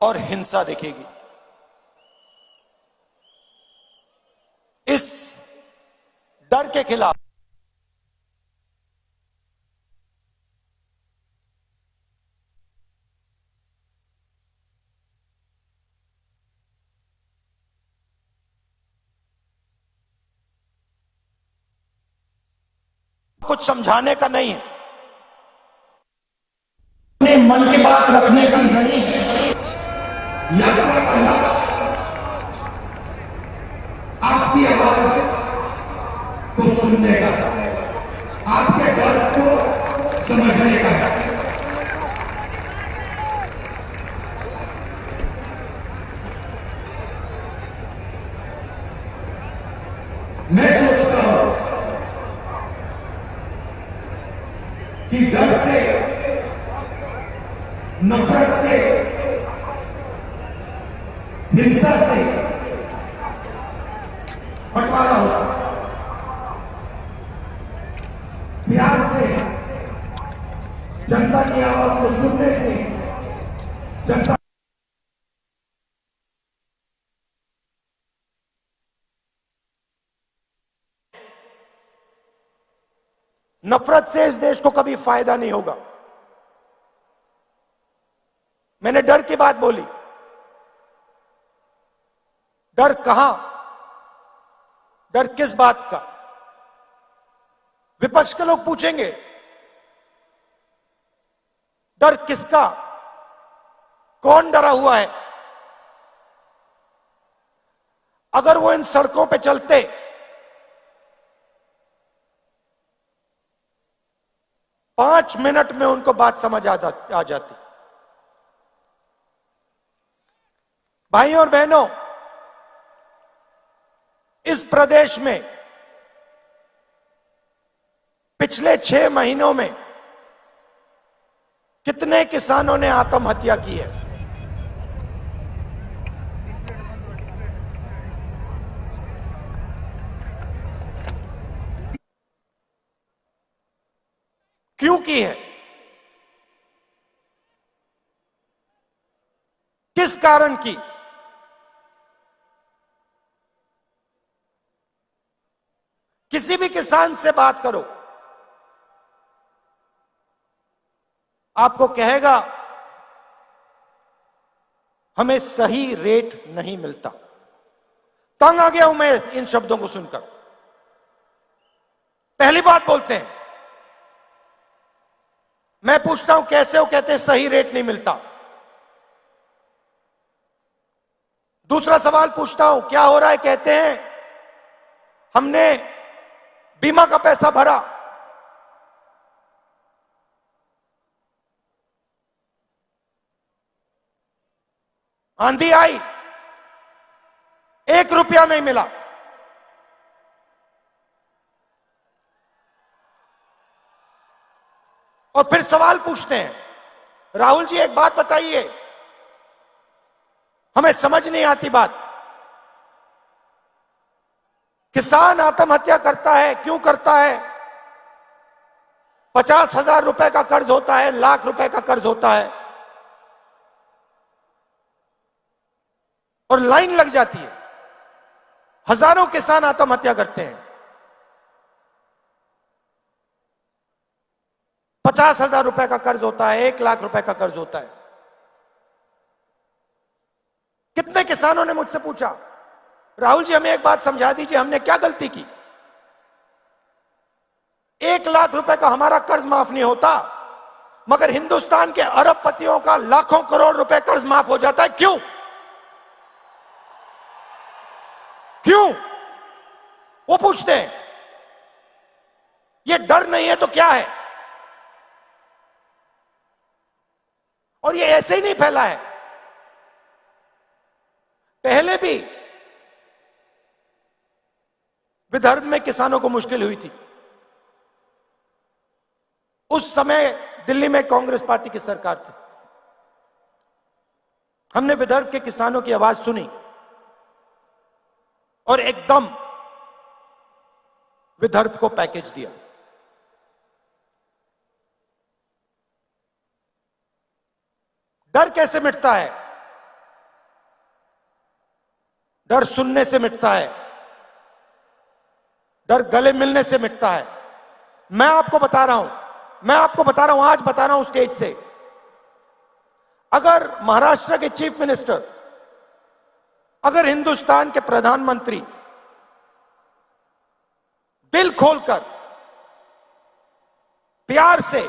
और हिंसा दिखेगी। इस डर के खिलाफ कुछ समझाने का नहीं है, अपने मन की बात रखने का नहीं है। आपकी आवाज को सुनने का, आपके दर्द को समझने का है। मैं सोचता हूं कि डर से, नफरत से, हिंसा से बंटवारा होता, प्यार से, जनता की आवाज को सुनने से जनता नफरत से इस देश को कभी फायदा नहीं होगा। मैंने डर की बात बोली। डर कहां? डर किस बात का? विपक्ष के लोग पूछेंगे डर किसका? कौन डरा हुआ है? अगर वो इन सड़कों पे चलते, पांच मिनट में उनको बात समझ आ जाती। भाइयों और बहनों, इस प्रदेश में पिछले 6 महीनों में कितने किसानों ने आत्महत्या की है? क्यों की है? किस कारण की? किसी भी किसान से बात करो, आपको कहेगा हमें सही रेट नहीं मिलता। तंग आ गया हूं मैं इन शब्दों को सुनकर। पहली बात बोलते हैं, मैं पूछता हूं कैसे? वो कहते हैं सही रेट नहीं मिलता। दूसरा सवाल पूछता हूं क्या हो रहा है? कहते हैं हमने बीमा का पैसा भरा। आंधी आई, 1 रुपया नहीं मिला। और फिर सवाल पूछते हैं, राहुल जी एक बात बताइए, हमें समझ नहीं आती बात। किसान आत्महत्या करता है, क्यों करता है? 50,000 रुपए का कर्ज होता है, लाख रुपए का कर्ज होता है, और लाइन लग जाती है। हजारों किसान आत्महत्या करते हैं। 50,000 रुपए का कर्ज होता है, 1 लाख रुपए का कर्ज होता है। कितने किसानों ने मुझसे पूछा, राहुल जी हमें एक बात समझा दीजिए, हमने क्या गलती की? 1 लाख रुपए का हमारा कर्ज माफ नहीं होता, मगर हिंदुस्तान के अरबपतियों का लाखों करोड़ रुपए कर्ज माफ हो जाता है। क्यों? क्यों? वो पूछते हैं। ये डर नहीं है तो क्या है? और ये ऐसे ही नहीं फैला है, पहले भी विदर्भ में किसानों को मुश्किल हुई थी। उस समय दिल्ली में कांग्रेस पार्टी की सरकार थी। हमने विदर्भ के किसानों की आवाज सुनी और एकदम विदर्भ को पैकेज दिया। डर कैसे मिटता है? डर सुनने से मिटता है, डर गले मिलने से मिटता है। मैं आपको बता रहा हूं, आज बता रहा हूं स्टेज से, अगर महाराष्ट्र के चीफ मिनिस्टर, अगर हिंदुस्तान के प्रधानमंत्री दिल खोलकर प्यार से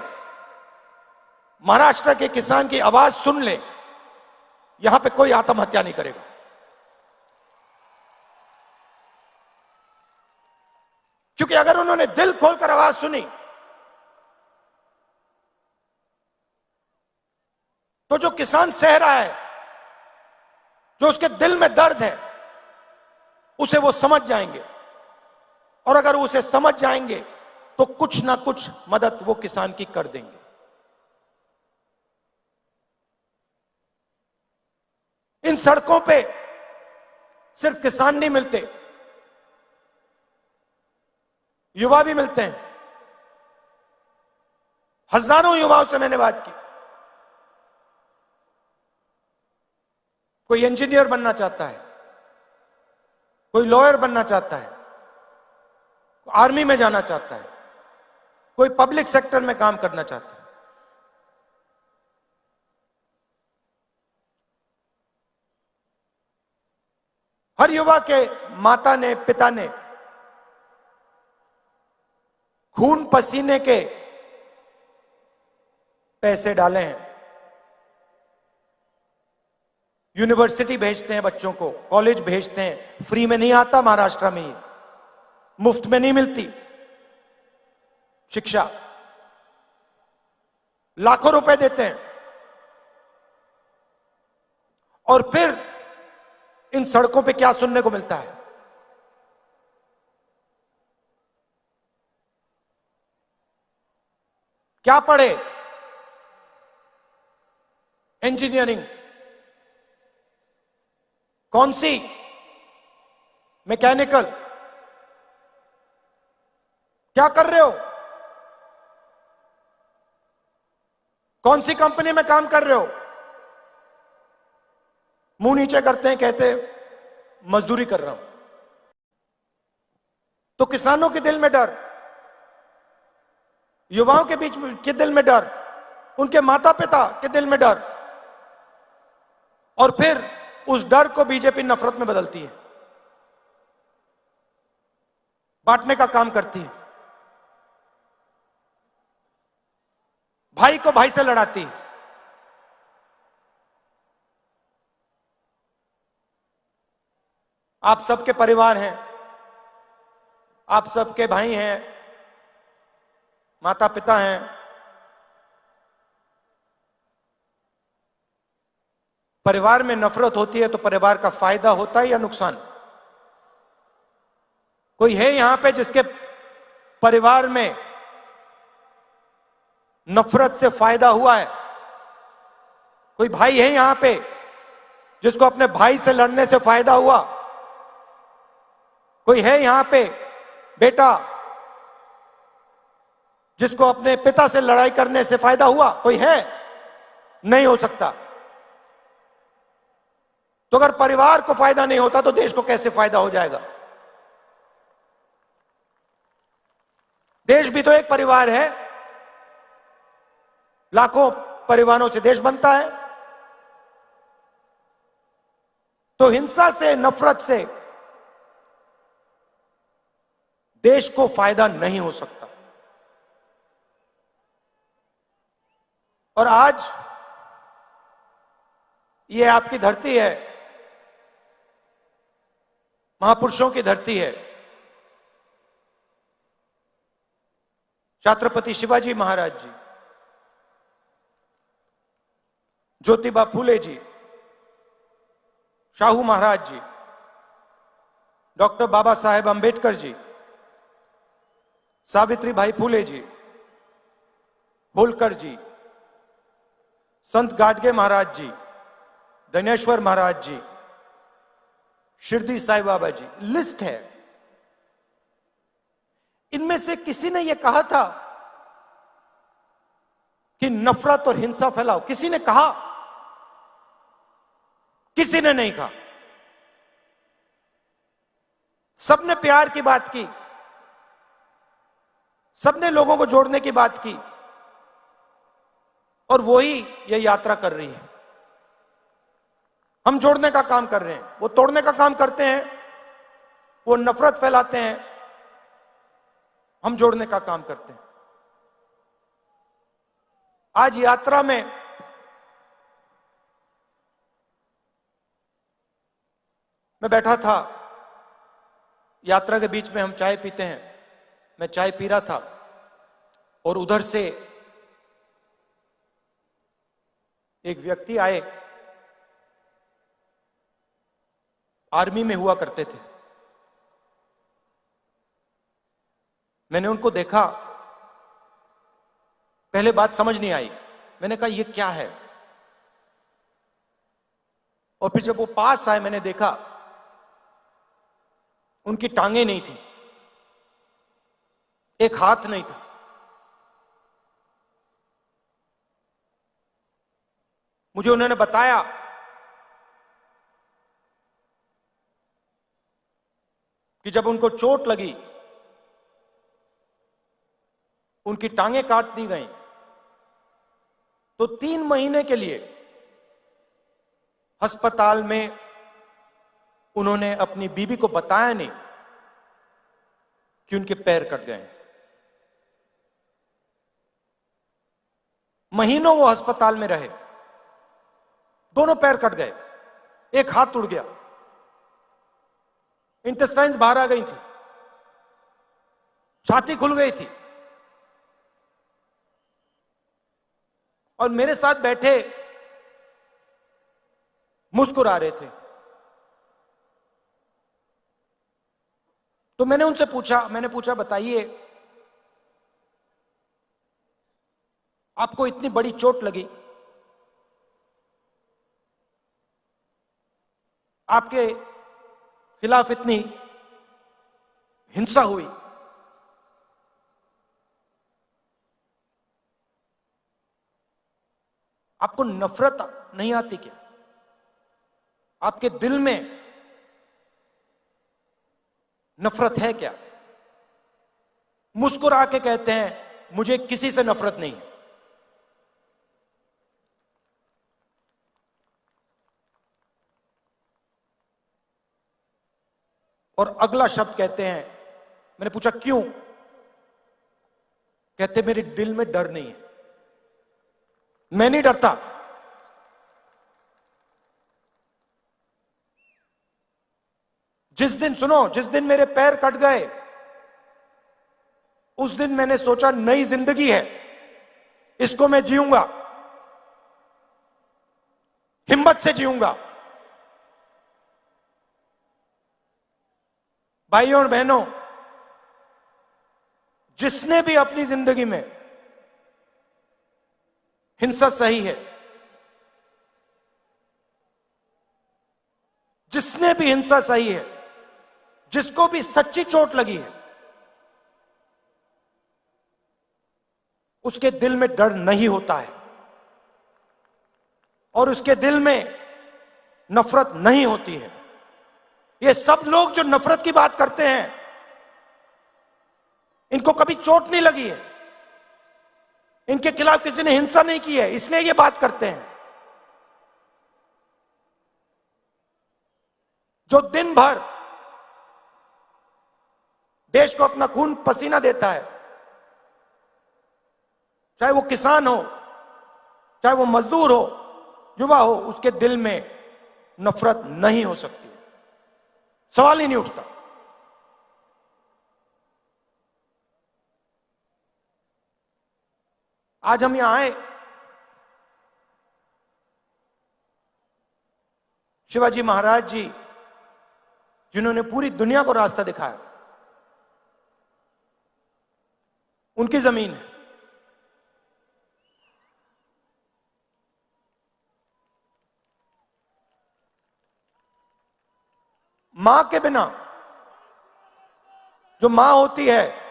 महाराष्ट्र के किसान की आवाज सुन ले, यहां पे कोई आत्महत्या नहीं करेगा। क्योंकि अगर उन्होंने दिल खोलकर आवाज सुनी तो जो किसान सह रहा है, जो उसके दिल में दर्द है, उसे वो समझ जाएंगे। और अगर वो उसे समझ जाएंगे तो कुछ ना कुछ मदद वो किसान की कर देंगे। इन सड़कों पे सिर्फ किसान नहीं मिलते, युवा भी मिलते हैं। हजारों युवाओं से मैंने बात की। कोई इंजीनियर बनना चाहता है, कोई लॉयर बनना चाहता है, कोई आर्मी में जाना चाहता है, कोई पब्लिक सेक्टर में काम करना चाहता है। हर युवा के माता ने, पिता ने खून पसीने के पैसे डाले हैं। यूनिवर्सिटी भेजते हैं बच्चों को, कॉलेज भेजते हैं। फ्री में नहीं आता महाराष्ट्र में, मुफ्त में नहीं मिलती शिक्षा, लाखों रुपए देते हैं। और फिर इन सड़कों पे क्या सुनने को मिलता है? क्या पढ़े? इंजीनियरिंग, कौन सी? मैकेनिकल। क्या कर रहे हो? कौन सी कंपनी में काम कर रहे हो? मुंह नीचे करते हैं, कहते मजदूरी कर रहा हूं। तो किसानों के दिल में डर, युवाओं के बीच के दिल में डर, उनके माता पिता के दिल में डर, और फिर उस डर को बीजेपी नफरत में बदलती है, बांटने का काम करती है, भाई को भाई से लड़ाती है। आप सबके परिवार हैं, आप सबके भाई हैं, माता पिता हैं। परिवार में नफरत होती है तो परिवार का फायदा होता है या नुकसान? कोई है यहां पे जिसके परिवार में नफरत से फायदा हुआ है? कोई भाई है यहां पे जिसको अपने भाई से लड़ने से फायदा हुआ? कोई है यहां पे बेटा जिसको अपने पिता से लड़ाई करने से फायदा हुआ? कोई है? नहीं हो सकता। तो अगर परिवार को फायदा नहीं होता तो देश को कैसे फायदा हो जाएगा? देश भी तो एक परिवार है, लाखों परिवारों से देश बनता है। तो हिंसा से, नफरत से देश को फायदा नहीं हो सकता। और आज ये आपकी धरती है, महापुरुषों की धरती है। छत्रपति शिवाजी महाराज जी, ज्योतिबा फूले जी, शाहू महाराज जी, डॉक्टर बाबा साहेब अंबेडकर जी, सावित्रीबाई फूले जी, होलकर जी, संत गाडगे महाराज जी, धनेश्वर महाराज जी, शिरडी साईं बाबा जी, लिस्ट है। इनमें से किसी ने यह कहा था कि नफरत और हिंसा फैलाओ? किसी ने कहा? किसी ने नहीं कहा। सबने प्यार की बात की, सबने लोगों को जोड़ने की बात की, और वही ये यात्रा कर रही है। हम जोड़ने का काम कर रहे हैं, वो तोड़ने का काम करते हैं, वो नफरत फैलाते हैं, हम जोड़ने का काम करते हैं। आज यात्रा में मैं बैठा था, यात्रा के बीच में हम चाय पीते हैं, मैं चाय पी रहा था और उधर से एक व्यक्ति आए, आर्मी में हुआ करते थे। मैंने उनको देखा, पहले बात समझ नहीं आई। मैंने कहा ये क्या है, और फिर जब वो पास आए मैंने देखा उनकी टांगे नहीं थी, एक हाथ नहीं था। मुझे उन्होंने बताया कि जब उनको चोट लगी, उनकी टांगे काट दी गई, तो 3 महीने के लिए अस्पताल में उन्होंने अपनी बीवी को बताया नहीं कि उनके पैर कट गए। महीनों वो अस्पताल में रहे, दोनों पैर कट गए, एक हाथ टूट गया, इंटेस्टाइन्स बाहर आ गई थी, छाती खुल गई थी। और मेरे साथ बैठे मुस्कुरा रहे थे। तो मैंने उनसे पूछा बताइए आपको इतनी बड़ी चोट लगी, आपके खिलाफ इतनी हिंसा हुई, आपको नफरत नहीं आती क्या? आपके दिल में नफरत है क्या? मुस्कुरा के कहते हैं मुझे किसी से नफरत नहीं है। और अगला शब्द कहते हैं, मैंने पूछा क्यों? कहते मेरे दिल में डर नहीं है, मैं नहीं डरता। जिस दिन मेरे पैर कट गए, उस दिन मैंने सोचा नई जिंदगी है, इसको मैं जीऊंगा, हिम्मत से जीऊंगा। भाइयों और बहनों, जिसने भी अपनी जिंदगी में हिंसा सही है, जिसने भी हिंसा सही है, जिसको भी सच्ची चोट लगी है, उसके दिल में डर नहीं होता है और उसके दिल में नफरत नहीं होती है। ये सब लोग जो नफरत की बात करते हैं, इनको कभी चोट नहीं लगी है, इनके खिलाफ किसी ने हिंसा नहीं की है, इसलिए ये बात करते हैं। जो दिन भर देश को अपना खून पसीना देता है, चाहे वो किसान हो, चाहे वो मजदूर हो, युवा हो, उसके दिल में नफरत नहीं हो सकती, सवाल ही नहीं उठता। आज हम यहां आए, शिवाजी महाराज जी जिन्होंने पूरी दुनिया को रास्ता दिखाया, उनकी जमीन है। मां के बिना, जो मां होती है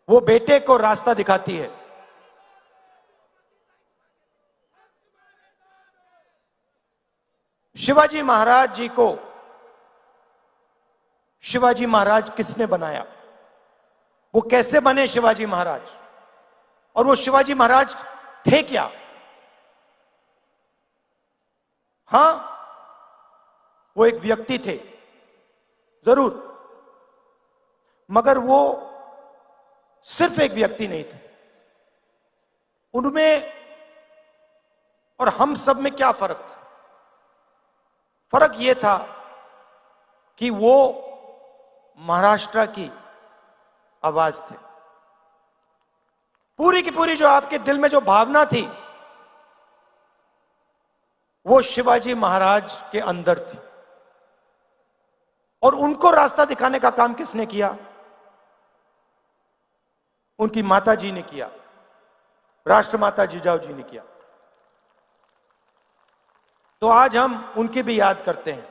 वो बेटे को रास्ता दिखाती है। शिवाजी महाराज जी को शिवाजी महाराज किसने बनाया? वो कैसे बने शिवाजी महाराज? और वो शिवाजी महाराज थे क्या? हां, वो एक व्यक्ति थे जरूर, मगर वो सिर्फ एक व्यक्ति नहीं थे। उनमें और हम सब में क्या फर्क था? फर्क ये था कि वो महाराष्ट्र की आवाज थे। पूरी की पूरी जो आपके दिल में जो भावना थी वो शिवाजी महाराज के अंदर थी, और उनको रास्ता दिखाने का काम किसने किया? उनकी माता जी ने किया, राष्ट्रमाता जिजाऊ जी ने किया। तो आज हम उनकी भी याद करते हैं।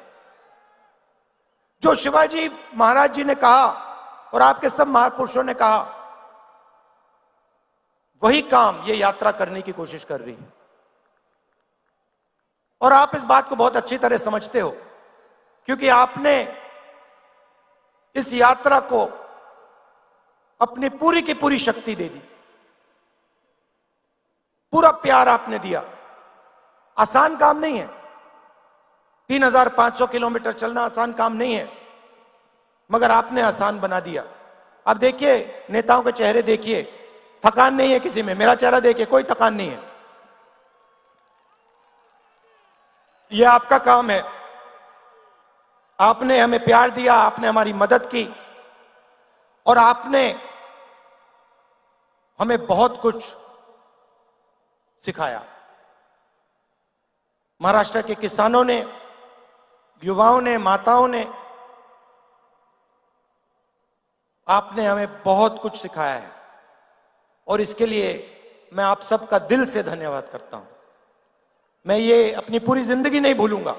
जो शिवाजी महाराज जी ने कहा और आपके सब महापुरुषों ने कहा, वही काम ये यात्रा करने की कोशिश कर रही है। और आप इस बात को बहुत अच्छी तरह समझते हो, क्योंकि आपने इस यात्रा को अपनी पूरी की पूरी शक्ति दे दी, पूरा प्यार आपने दिया। आसान काम नहीं है, 3500 किलोमीटर चलना आसान काम नहीं है, मगर आपने आसान बना दिया। अब देखिए, नेताओं के चेहरे देखिए, थकान नहीं है किसी में। मेरा चेहरा देखिए, कोई थकान नहीं है। यह आपका काम है। आपने हमें प्यार दिया, आपने हमारी मदद की, और आपने हमें बहुत कुछ सिखाया। महाराष्ट्र के किसानों ने, युवाओं ने, माताओं ने, आपने हमें बहुत कुछ सिखाया है, और इसके लिए मैं आप सबका दिल से धन्यवाद करता हूं। मैं ये अपनी पूरी जिंदगी नहीं भूलूंगा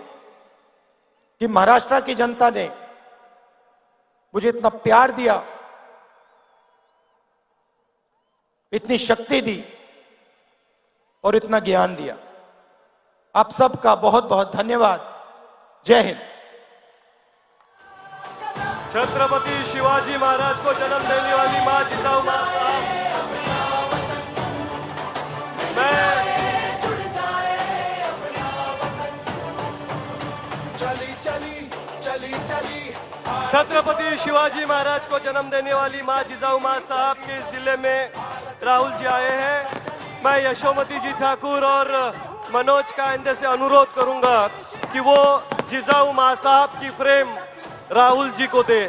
कि महाराष्ट्र की जनता ने मुझे इतना प्यार दिया, इतनी शक्ति दी और इतना ज्ञान दिया। आप सबका बहुत बहुत धन्यवाद। जय हिंद। छत्रपति शिवाजी महाराज को जन्म देने वाली मां जिजाऊ माता, छत्रपति शिवाजी महाराज को जन्म देने वाली मां जिजाऊ मां साहब के इस जिले में राहुल जी आए हैं। मैं यशोमती जी ठाकुर और मनोज कायंदे से अनुरोध करूंगा कि वो जिजाऊ मां साहब की फ्रेम राहुल जी को दे।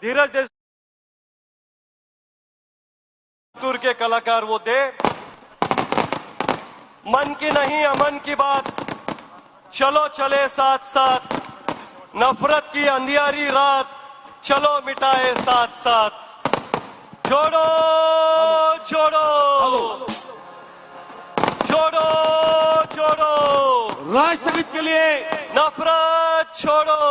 धीरज देशमुख के कलाकार वो दे। मन की नहीं अमन की बात, चलो चले साथ साथ, नफरत की अंधियारी रात, चलो मिटाए साथ साथ। जोड़ो जोड़ो जोड़ो जोड़ो, राष्ट्रहित के लिए नफरत छोड़ो।